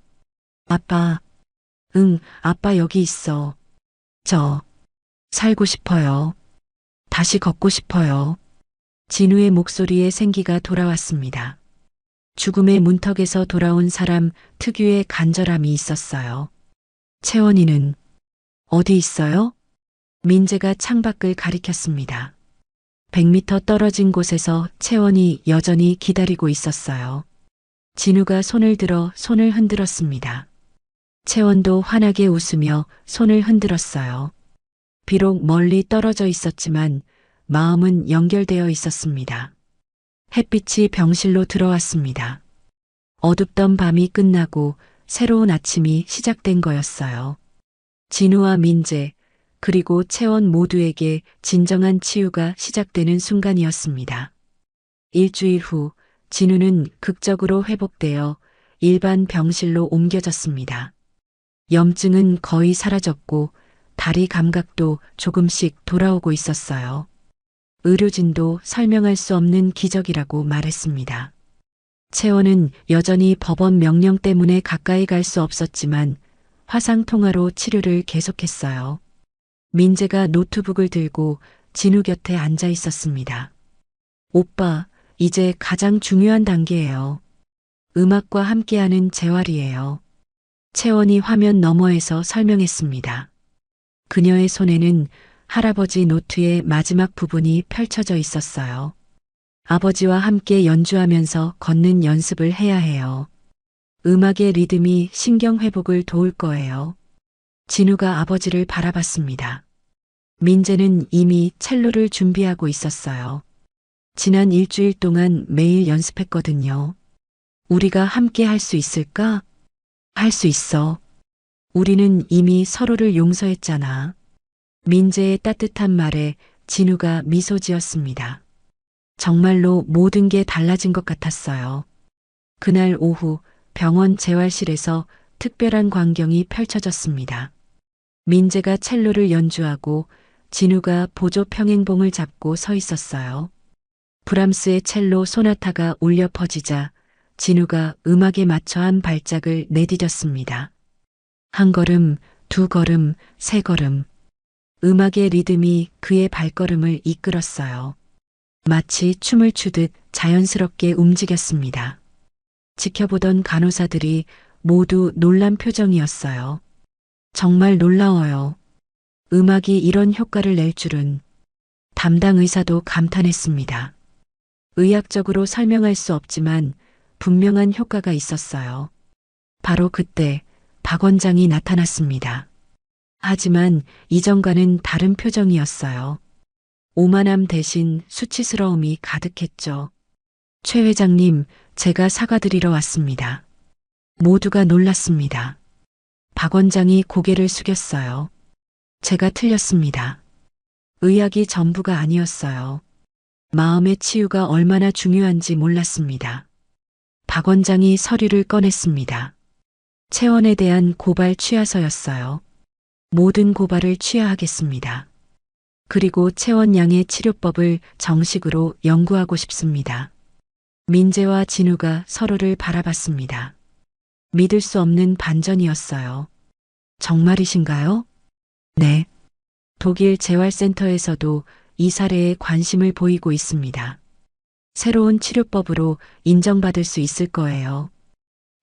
아빠, 응, 아빠 여기 있어. 저, 살고 싶어요. 다시 걷고 싶어요. 진우의 목소리에 생기가 돌아왔습니다. 죽음의 문턱에서 돌아온 사람 특유의 간절함이 있었어요. 채원이는 어디 있어요? 민재가 창밖을 가리켰습니다. 100m 떨어진 곳에서 채원이 여전히 기다리고 있었어요. 진우가 손을 들어 손을 흔들었습니다. 채원도 환하게 웃으며 손을 흔들었어요. 비록 멀리 떨어져 있었지만 마음은 연결되어 있었습니다. 햇빛이 병실로 들어왔습니다. 어둡던 밤이 끝나고 새로운 아침이 시작된 거였어요. 진우와 민재, 그리고 채원 모두에게 진정한 치유가 시작되는 순간이었습니다. 일주일 후 진우는 극적으로 회복되어 일반 병실로 옮겨졌습니다. 염증은 거의 사라졌고 다리 감각도 조금씩 돌아오고 있었어요. 의료진도 설명할 수 없는 기적이라고 말했습니다. 채원은 여전히 법원 명령 때문에 가까이 갈 수 없었지만 화상통화로 치료를 계속했어요. 민재가 노트북을 들고 진우 곁에 앉아 있었습니다. 오빠, 이제 가장 중요한 단계예요. 음악과 함께하는 재활이에요. 채원이 화면 너머에서 설명했습니다. 그녀의 손에는 할아버지 노트의 마지막 부분이 펼쳐져 있었어요. 아버지와 함께 연주하면서 걷는 연습을 해야 해요. 음악의 리듬이 신경 회복을 도울 거예요. 진우가 아버지를 바라봤습니다. 민재는 이미 첼로를 준비하고 있었어요. 지난 일주일 동안 매일 연습했거든요. 우리가 함께 할 수 있을까? 할 수 있어. 우리는 이미 서로를 용서했잖아. 민재의 따뜻한 말에 진우가 미소 지었습니다. 정말로 모든 게 달라진 것 같았어요. 그날 오후 병원 재활실에서 특별한 광경이 펼쳐졌습니다. 민재가 첼로를 연주하고 진우가 보조 평행봉을 잡고 서 있었어요. 브람스의 첼로 소나타가 울려 퍼지자 진우가 음악에 맞춰 한 발작을 내디뎠습니다. 한 걸음, 두 걸음, 세 걸음. 음악의 리듬이 그의 발걸음을 이끌었어요. 마치 춤을 추듯 자연스럽게 움직였습니다. 지켜보던 간호사들이 모두 놀란 표정이었어요. 정말 놀라워요. 음악이 이런 효과를 낼 줄은. 담당 의사도 감탄했습니다. 의학적으로 설명할 수 없지만 분명한 효과가 있었어요. 바로 그때 박 원장이 나타났습니다. 하지만 이전과는 다른 표정이었어요. 오만함 대신 수치스러움이 가득했죠. 최 회장님, 제가 사과드리러 왔습니다. 모두가 놀랐습니다. 박 원장이 고개를 숙였어요. 제가 틀렸습니다. 의학이 전부가 아니었어요. 마음의 치유가 얼마나 중요한지 몰랐습니다. 박 원장이 서류를 꺼냈습니다. 채원에 대한 고발 취하서였어요. 모든 고발을 취하하겠습니다. 그리고 채원 양의 치료법을 정식으로 연구하고 싶습니다. 민재와 진우가 서로를 바라봤습니다. 믿을 수 없는 반전이었어요. 정말이신가요? 네. 독일 재활센터에서도 이 사례에 관심을 보이고 있습니다. 새로운 치료법으로 인정받을 수 있을 거예요.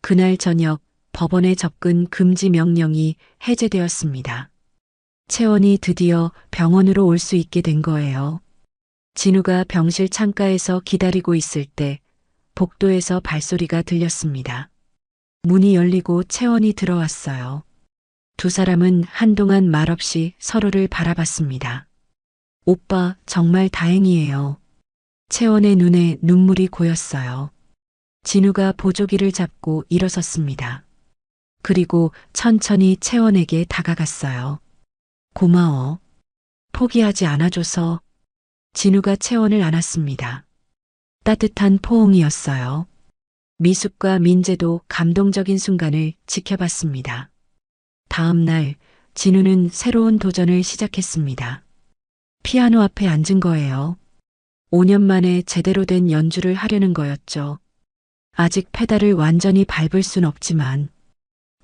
그날 저녁 법원의 접근 금지 명령이 해제되었습니다. 채원이 드디어 병원으로 올 수 있게 된 거예요. 진우가 병실 창가에서 기다리고 있을 때 복도에서 발소리가 들렸습니다. 문이 열리고 채원이 들어왔어요. 두 사람은 한동안 말없이 서로를 바라봤습니다. 오빠, 정말 다행이에요. 채원의 눈에 눈물이 고였어요. 진우가 보조기를 잡고 일어섰습니다. 그리고 천천히 채원에게 다가갔어요. 고마워. 포기하지 않아줘서. 진우가 채원을 안았습니다. 따뜻한 포옹이었어요. 미숙과 민재도 감동적인 순간을 지켜봤습니다. 다음 날 진우는 새로운 도전을 시작했습니다. 피아노 앞에 앉은 거예요. 5년 만에 제대로 된 연주를 하려는 거였죠. 아직 페달을 완전히 밟을 순 없지만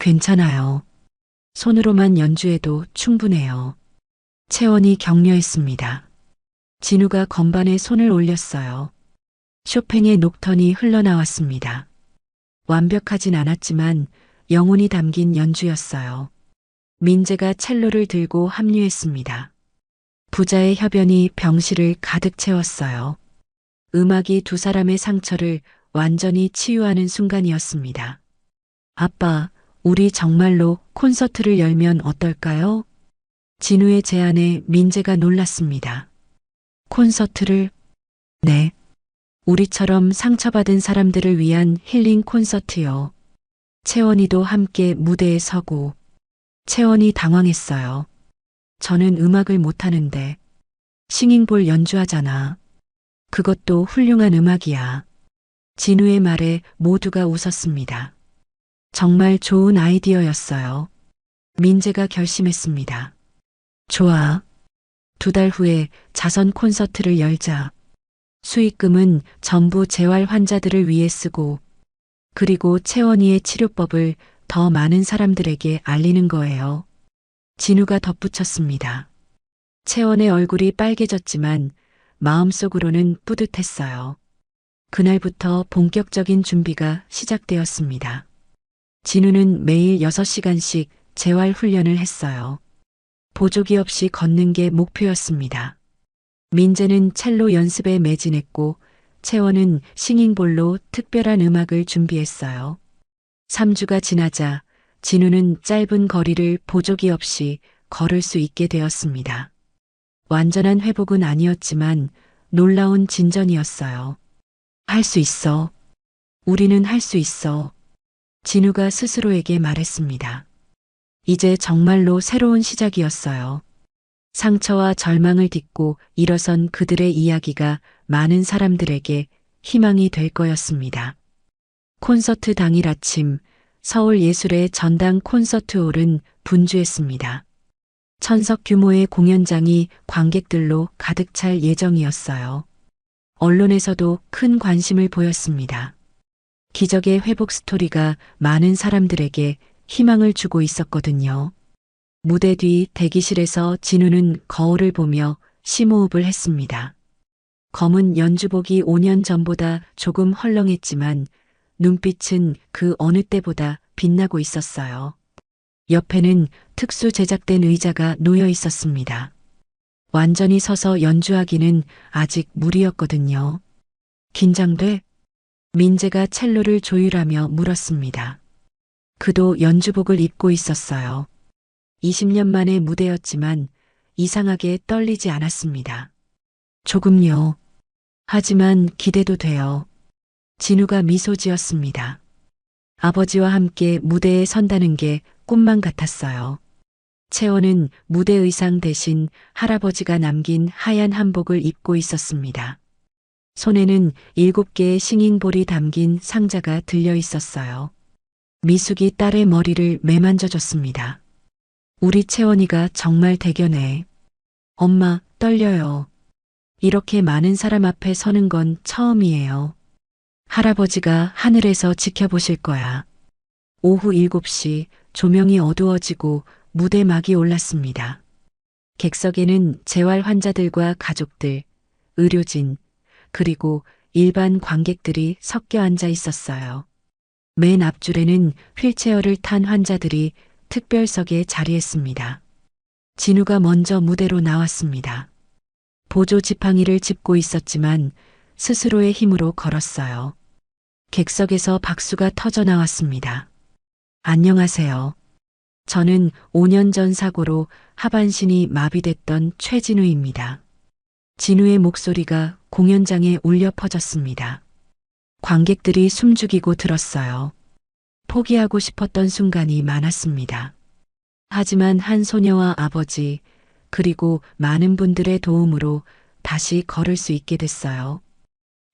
괜찮아요. 손으로만 연주해도 충분해요. 채원이 격려했습니다. 진우가 건반에 손을 올렸어요. 쇼팽의 녹턴이 흘러나왔습니다. 완벽하진 않았지만 영혼이 담긴 연주였어요. 민재가 첼로를 들고 합류했습니다. 부자의 협연이 병실을 가득 채웠어요. 음악이 두 사람의 상처를 완전히 치유하는 순간이었습니다. 아빠, 우리 정말로 콘서트를 열면 어떨까요? 진우의 제안에 민재가 놀랐습니다. 콘서트를? 네. 우리처럼 상처받은 사람들을 위한 힐링 콘서트요. 채원이도 함께 무대에 서고. 채원이 당황했어요. 저는 음악을 못하는데. 싱잉볼 연주하잖아. 그것도 훌륭한 음악이야. 진우의 말에 모두가 웃었습니다. 정말 좋은 아이디어였어요. 민재가 결심했습니다. 좋아. 2달 후에 자선 콘서트를 열자. 수익금은 전부 재활 환자들을 위해 쓰고, 그리고 채원이의 치료법을 더 많은 사람들에게 알리는 거예요. 진우가 덧붙였습니다. 채원의 얼굴이 빨개졌지만 마음속으로는 뿌듯했어요. 그날부터 본격적인 준비가 시작되었습니다. 진우는 매일 6시간씩 재활 훈련을 했어요. 보조기 없이 걷는 게 목표였습니다. 민재는 첼로 연습에 매진했고 채원은 싱잉볼로 특별한 음악을 준비했어요. 3주가 지나자 진우는 짧은 거리를 보조기 없이 걸을 수 있게 되었습니다. 완전한 회복은 아니었지만 놀라운 진전이었어요. 할 수 있어. 우리는 할 수 있어. 진우가 스스로에게 말했습니다. 이제 정말로 새로운 시작이었어요. 상처와 절망을 딛고 일어선 그들의 이야기가 많은 사람들에게 희망이 될 거였습니다. 콘서트 당일 아침 서울예술의 전당 콘서트홀은 분주했습니다. 1000석 규모의 공연장이 관객들로 가득 찰 예정이었어요. 언론에서도 큰 관심을 보였습니다. 기적의 회복 스토리가 많은 사람들에게 희망을 주고 있었거든요. 무대 뒤 대기실에서 진우는 거울을 보며 심호흡을 했습니다. 검은 연주복이 5년 전보다 조금 헐렁했지만 눈빛은 그 어느 때보다 빛나고 있었어요. 옆에는 특수 제작된 의자가 놓여 있었습니다. 완전히 서서 연주하기는 아직 무리였거든요. 긴장돼? 민재가 첼로를 조율하며 물었습니다. 그도 연주복을 입고 있었어요. 20년 만의 무대였지만 이상하게 떨리지 않았습니다. 조금요. 하지만 기대도 돼요. 진우가 미소 지었습니다. 아버지와 함께 무대에 선다는 게 꿈만 같았어요. 채원은 무대 의상 대신 할아버지가 남긴 하얀 한복을 입고 있었습니다. 손에는 7개의 싱잉볼이 담긴 상자가 들려 있었어요. 미숙이 딸의 머리를 매만져줬습니다. 우리 채원이가 정말 대견해. 엄마, 떨려요. 이렇게 많은 사람 앞에 서는 건 처음이에요. 할아버지가 하늘에서 지켜보실 거야. 오후 7시 조명이 어두워지고 무대막이 올랐습니다. 객석에는 재활 환자들과 가족들, 의료진, 그리고 일반 관객들이 섞여 앉아 있었어요. 맨 앞줄에는 휠체어를 탄 환자들이 특별석에 자리했습니다. 진우가 먼저 무대로 나왔습니다. 보조 지팡이를 짚고 있었지만 스스로의 힘으로 걸었어요. 객석에서 박수가 터져 나왔습니다. 안녕하세요. 저는 5년 전 사고로 하반신이 마비됐던 최진우입니다. 진우의 목소리가 공연장에 울려 퍼졌습니다. 관객들이 숨죽이고 들었어요. 포기하고 싶었던 순간이 많았습니다. 하지만 한 소녀와 아버지, 그리고 많은 분들의 도움으로 다시 걸을 수 있게 됐어요.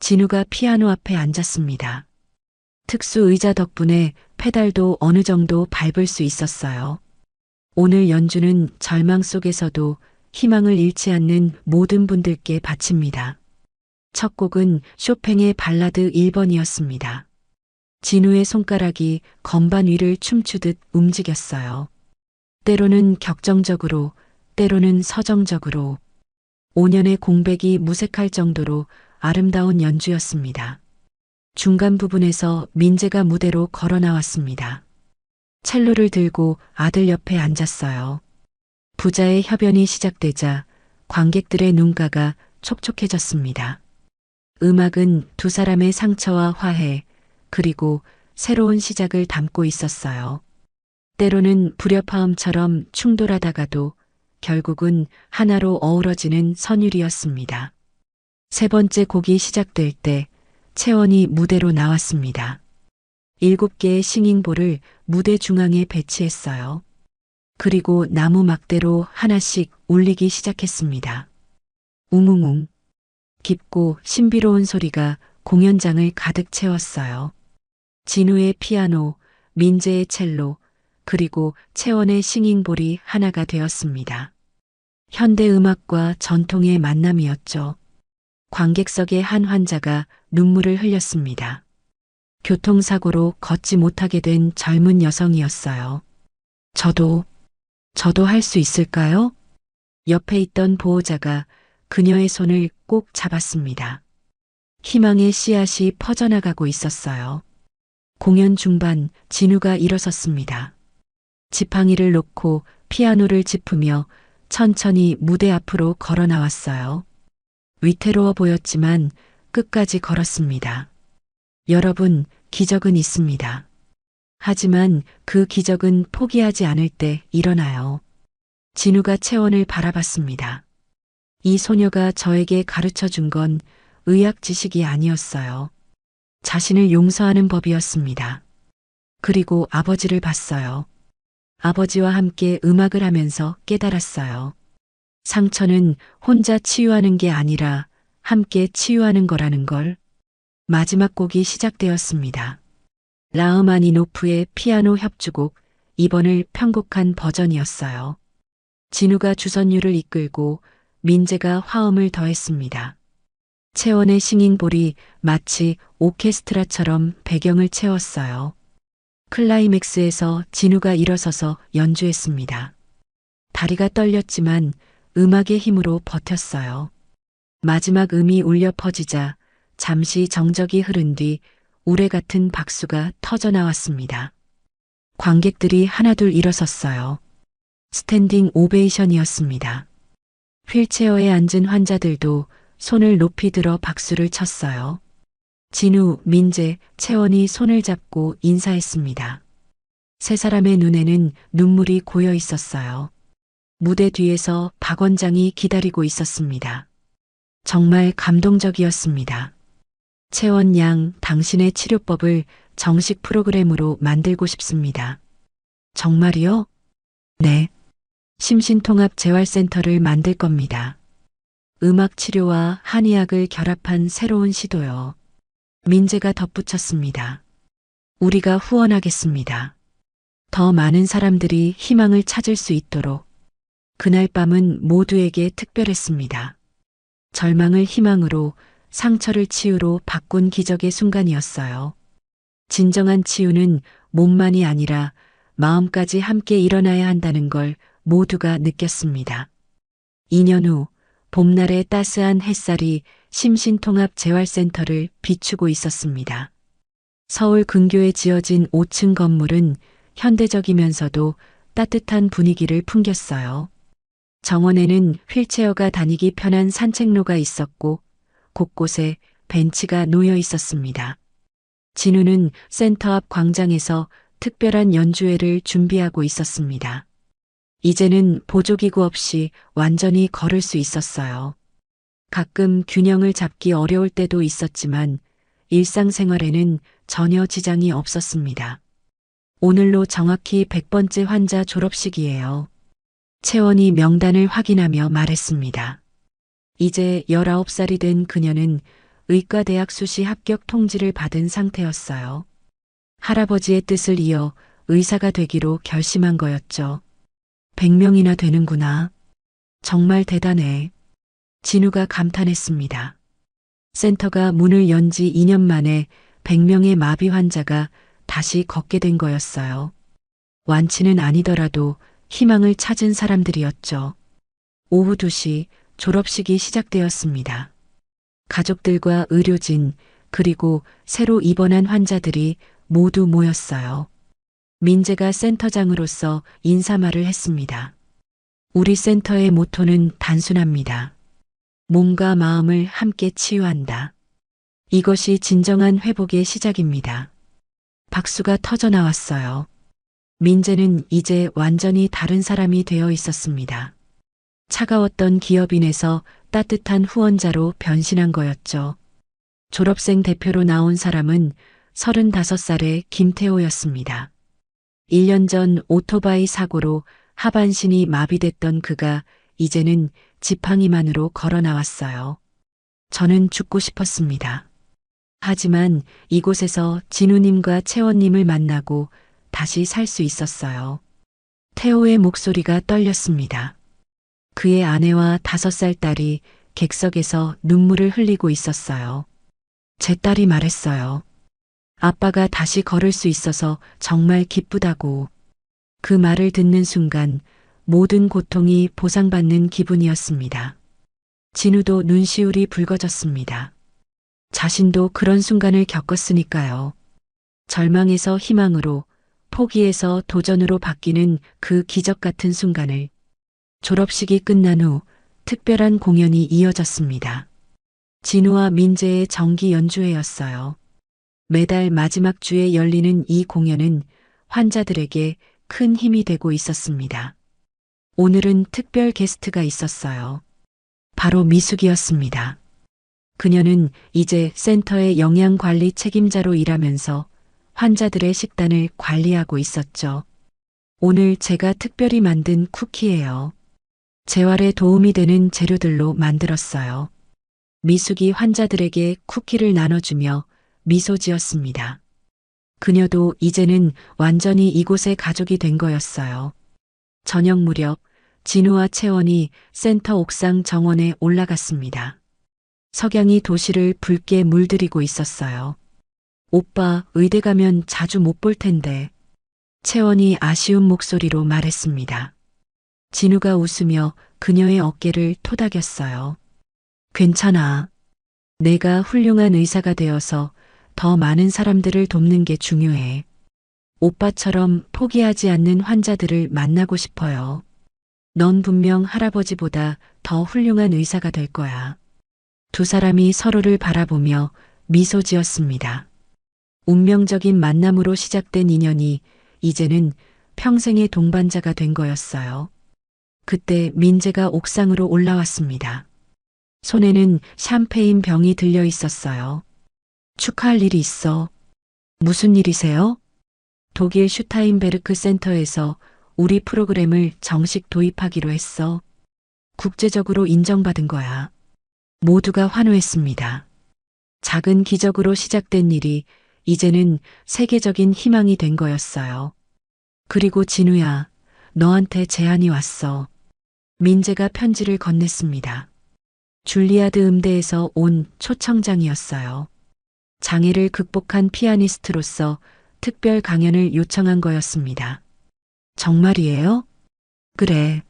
진우가 피아노 앞에 앉았습니다. 특수 의자 덕분에 페달도 어느 정도 밟을 수 있었어요. 오늘 연주는 절망 속에서도 희망을 잃지 않는 모든 분들께 바칩니다. 첫 곡은 쇼팽의 발라드 1번이었습니다. 진우의 손가락이 건반 위를 춤추듯 움직였어요. 때로는 격정적으로, 때로는 서정적으로 5년의 공백이 무색할 정도로 아름다운 연주였습니다. 중간 부분에서 민재가 무대로 걸어 나왔습니다. 첼로를 들고 아들 옆에 앉았어요. 부자의 협연이 시작되자 관객들의 눈가가 촉촉해졌습니다. 음악은 두 사람의 상처와 화해, 그리고 새로운 시작을 담고 있었어요. 때로는 불협화음처럼 충돌하다가도 결국은 하나로 어우러지는 선율이었습니다. 세 번째 곡이 시작될 때 채원이 무대로 나왔습니다. 7개의 싱잉볼을 무대 중앙에 배치했어요. 그리고 나무 막대로 하나씩 울리기 시작했습니다. 웅웅웅. 깊고 신비로운 소리가 공연장을 가득 채웠어요. 진우의 피아노, 민재의 첼로, 그리고 채원의 싱잉볼이 하나가 되었습니다. 현대 음악과 전통의 만남이었죠. 관객석의 한 환자가 눈물을 흘렸습니다. 교통사고로 걷지 못하게 된 젊은 여성이었어요. 저도 할 수 있을까요? 옆에 있던 보호자가 그녀의 손을 꼭 잡았습니다. 희망의 씨앗이 퍼져나가고 있었어요. 공연 중반 진우가 일어섰습니다. 지팡이를 놓고 피아노를 짚으며 천천히 무대 앞으로 걸어 나왔어요. 위태로워 보였지만 끝까지 걸었습니다. 여러분, 기적은 있습니다. 하지만 그 기적은 포기하지 않을 때 일어나요. 진우가 채원을 바라봤습니다. 이 소녀가 저에게 가르쳐 준 건 의학 지식이 아니었어요. 자신을 용서하는 법이었습니다. 그리고 아버지를 봤어요. 아버지와 함께 음악을 하면서 깨달았어요. 상처는 혼자 치유하는 게 아니라 함께 치유하는 거라는 걸. 마지막 곡이 시작되었습니다. 라흐마니노프의 피아노 협주곡 2번을 편곡한 버전이었어요. 진우가 주선율을 이끌고 민재가 화음을 더했습니다. 채원의 싱잉볼이 마치 오케스트라처럼 배경을 채웠어요. 클라이맥스에서 진우가 일어서서 연주했습니다. 다리가 떨렸지만 음악의 힘으로 버텼어요. 마지막 음이 울려 퍼지자 잠시 정적이 흐른 뒤 우레 같은 박수가 터져 나왔습니다. 관객들이 하나둘 일어섰어요. 스탠딩 오베이션이었습니다. 휠체어에 앉은 환자들도 손을 높이 들어 박수를 쳤어요. 진우, 민재, 채원이 손을 잡고 인사했습니다. 세 사람의 눈에는 눈물이 고여 있었어요. 무대 뒤에서 박 원장이 기다리고 있었습니다. 정말 감동적이었습니다. 채원 양, 당신의 치료법을 정식 프로그램으로 만들고 싶습니다. 정말이요? 네. 심신통합재활센터를 만들 겁니다. 음악 치료와 한의학을 결합한 새로운 시도요. 민재가 덧붙였습니다. 우리가 후원하겠습니다. 더 많은 사람들이 희망을 찾을 수 있도록. 그날 밤은 모두에게 특별했습니다. 절망을 희망으로, 상처를 치유로 바꾼 기적의 순간이었어요. 진정한 치유는 몸만이 아니라 마음까지 함께 일어나야 한다는 걸 모두가 느꼈습니다. 2년 후 봄날의 따스한 햇살이 심신통합재활센터를 비추고 있었습니다. 서울 근교에 지어진 5층 건물은 현대적이면서도 따뜻한 분위기를 풍겼어요. 정원에는 휠체어가 다니기 편한 산책로가 있었고 곳곳에 벤치가 놓여 있었습니다. 진우는 센터 앞 광장에서 특별한 연주회를 준비하고 있었습니다. 이제는 보조기구 없이 완전히 걸을 수 있었어요. 가끔 균형을 잡기 어려울 때도 있었지만 일상생활에는 전혀 지장이 없었습니다. 오늘로 정확히 100번째 환자 졸업식이에요. 채원이 명단을 확인하며 말했습니다. 이제 19살이 된 그녀는 의과대학 수시 합격 통지를 받은 상태였어요. 할아버지의 뜻을 이어 의사가 되기로 결심한 거였죠. 100명이나 되는구나. 정말 대단해. 진우가 감탄했습니다. 센터가 문을 연 지 2년 만에 100명의 마비 환자가 다시 걷게 된 거였어요. 완치는 아니더라도 희망을 찾은 사람들이었죠. 오후 2시 졸업식이 시작되었습니다. 가족들과 의료진, 그리고 새로 입원한 환자들이 모두 모였어요. 민재가 센터장으로서 인사말을 했습니다. 우리 센터의 모토는 단순합니다. 몸과 마음을 함께 치유한다. 이것이 진정한 회복의 시작입니다. 박수가 터져 나왔어요. 민재는 이제 완전히 다른 사람이 되어 있었습니다. 차가웠던 기업인에서 따뜻한 후원자로 변신한 거였죠. 졸업생 대표로 나온 사람은 35살의 김태호였습니다. 1년 전 오토바이 사고로 하반신이 마비됐던 그가 이제는 지팡이만으로 걸어 나왔어요. 저는 죽고 싶었습니다. 하지만 이곳에서 진우님과 채원님을 만나고 다시 살 수 있었어요. 태호의 목소리가 떨렸습니다. 그의 아내와 5살 딸이 객석에서 눈물을 흘리고 있었어요. 제 딸이 말했어요. 아빠가 다시 걸을 수 있어서 정말 기쁘다고. 그 말을 듣는 순간 모든 고통이 보상받는 기분이었습니다. 진우도 눈시울이 붉어졌습니다. 자신도 그런 순간을 겪었으니까요. 절망에서 희망으로, 포기에서 도전으로 바뀌는 그 기적 같은 순간을. 졸업식이 끝난 후 특별한 공연이 이어졌습니다. 진우와 민재의 정기 연주회였어요. 매달 마지막 주에 열리는 이 공연은 환자들에게 큰 힘이 되고 있었습니다. 오늘은 특별 게스트가 있었어요. 바로 미숙이었습니다. 그녀는 이제 센터의 영양관리 책임자로 일하면서 환자들의 식단을 관리하고 있었죠. 오늘 제가 특별히 만든 쿠키예요. 재활에 도움이 되는 재료들로 만들었어요. 미숙이 환자들에게 쿠키를 나눠주며 미소 지었습니다. 그녀도 이제는 완전히 이곳의 가족이 된 거였어요. 저녁 무렵 진우와 채원이 센터 옥상 정원에 올라갔습니다. 석양이 도시를 붉게 물들이고 있었어요. 오빠, 의대 가면 자주 못 볼 텐데. 채원이 아쉬운 목소리로 말했습니다. 진우가 웃으며 그녀의 어깨를 토닥였어요. 괜찮아. 내가 훌륭한 의사가 되어서 더 많은 사람들을 돕는 게 중요해. 오빠처럼 포기하지 않는 환자들을 만나고 싶어요. 넌 분명 할아버지보다 더 훌륭한 의사가 될 거야. 두 사람이 서로를 바라보며 미소 지었습니다. 운명적인 만남으로 시작된 인연이 이제는 평생의 동반자가 된 거였어요. 그때 민재가 옥상으로 올라왔습니다. 손에는 샴페인 병이 들려 있었어요. 축하할 일이 있어. 무슨 일이세요? 독일 슈타인베르크 센터에서 우리 프로그램을 정식 도입하기로 했어. 국제적으로 인정받은 거야. 모두가 환호했습니다. 작은 기적으로 시작된 일이 이제는 세계적인 희망이 된 거였어요. 그리고 진우야, 너한테 제안이 왔어. 민재가 편지를 건넸습니다. 줄리아드 음대에서 온 초청장이었어요. 장애를 극복한 피아니스트로서 특별 강연을 요청한 거였습니다. 정말이에요? 그래.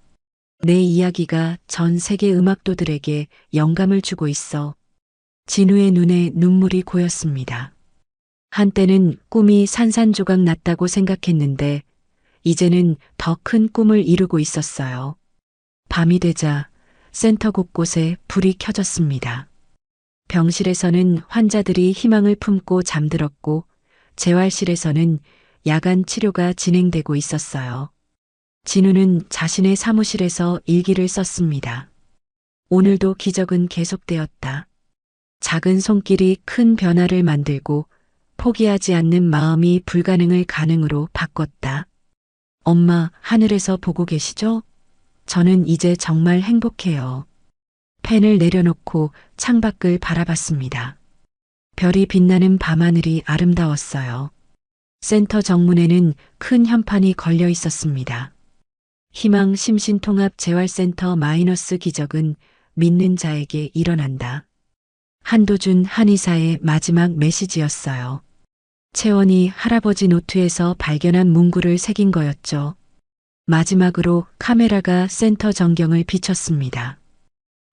내 이야기가 전 세계 음악도들에게 영감을 주고 있어. 진우의 눈에 눈물이 고였습니다. 한때는 꿈이 산산조각 났다고 생각했는데 이제는 더 큰 꿈을 이루고 있었어요. 밤이 되자 센터 곳곳에 불이 켜졌습니다. 병실에서는 환자들이 희망을 품고 잠들었고 재활실에서는 야간 치료가 진행되고 있었어요. 진우는 자신의 사무실에서 일기를 썼습니다. 오늘도 기적은 계속되었다. 작은 손길이 큰 변화를 만들고 포기하지 않는 마음이 불가능을 가능으로 바꿨다. 엄마, 하늘에서 보고 계시죠? 저는 이제 정말 행복해요. 펜을 내려놓고 창밖을 바라봤습니다. 별이 빛나는 밤하늘이 아름다웠어요. 센터 정문에는 큰 현판이 걸려 있었습니다. 희망 심신통합 재활센터 마이너스 기적은 믿는 자에게 일어난다. 한도준 한의사의 마지막 메시지였어요. 채원이 할아버지 노트에서 발견한 문구를 새긴 거였죠. 마지막으로 카메라가 센터 전경을 비췄습니다.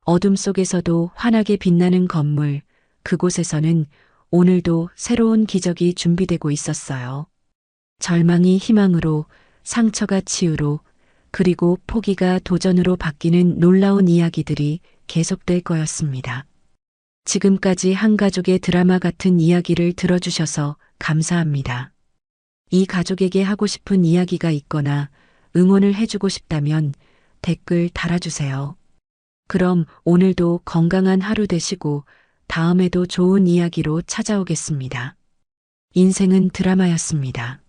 어둠 속에서도 환하게 빛나는 건물, 그곳에서는 오늘도 새로운 기적이 준비되고 있었어요. 절망이 희망으로, 상처가 치유로, 그리고 포기가 도전으로 바뀌는 놀라운 이야기들이 계속될 거였습니다. 지금까지 한 가족의 드라마 같은 이야기를 들어주셔서 감사합니다. 이 가족에게 하고 싶은 이야기가 있거나 응원을 해주고 싶다면 댓글 달아주세요. 그럼 오늘도 건강한 하루 되시고 다음에도 좋은 이야기로 찾아오겠습니다. 인생은 드라마였습니다.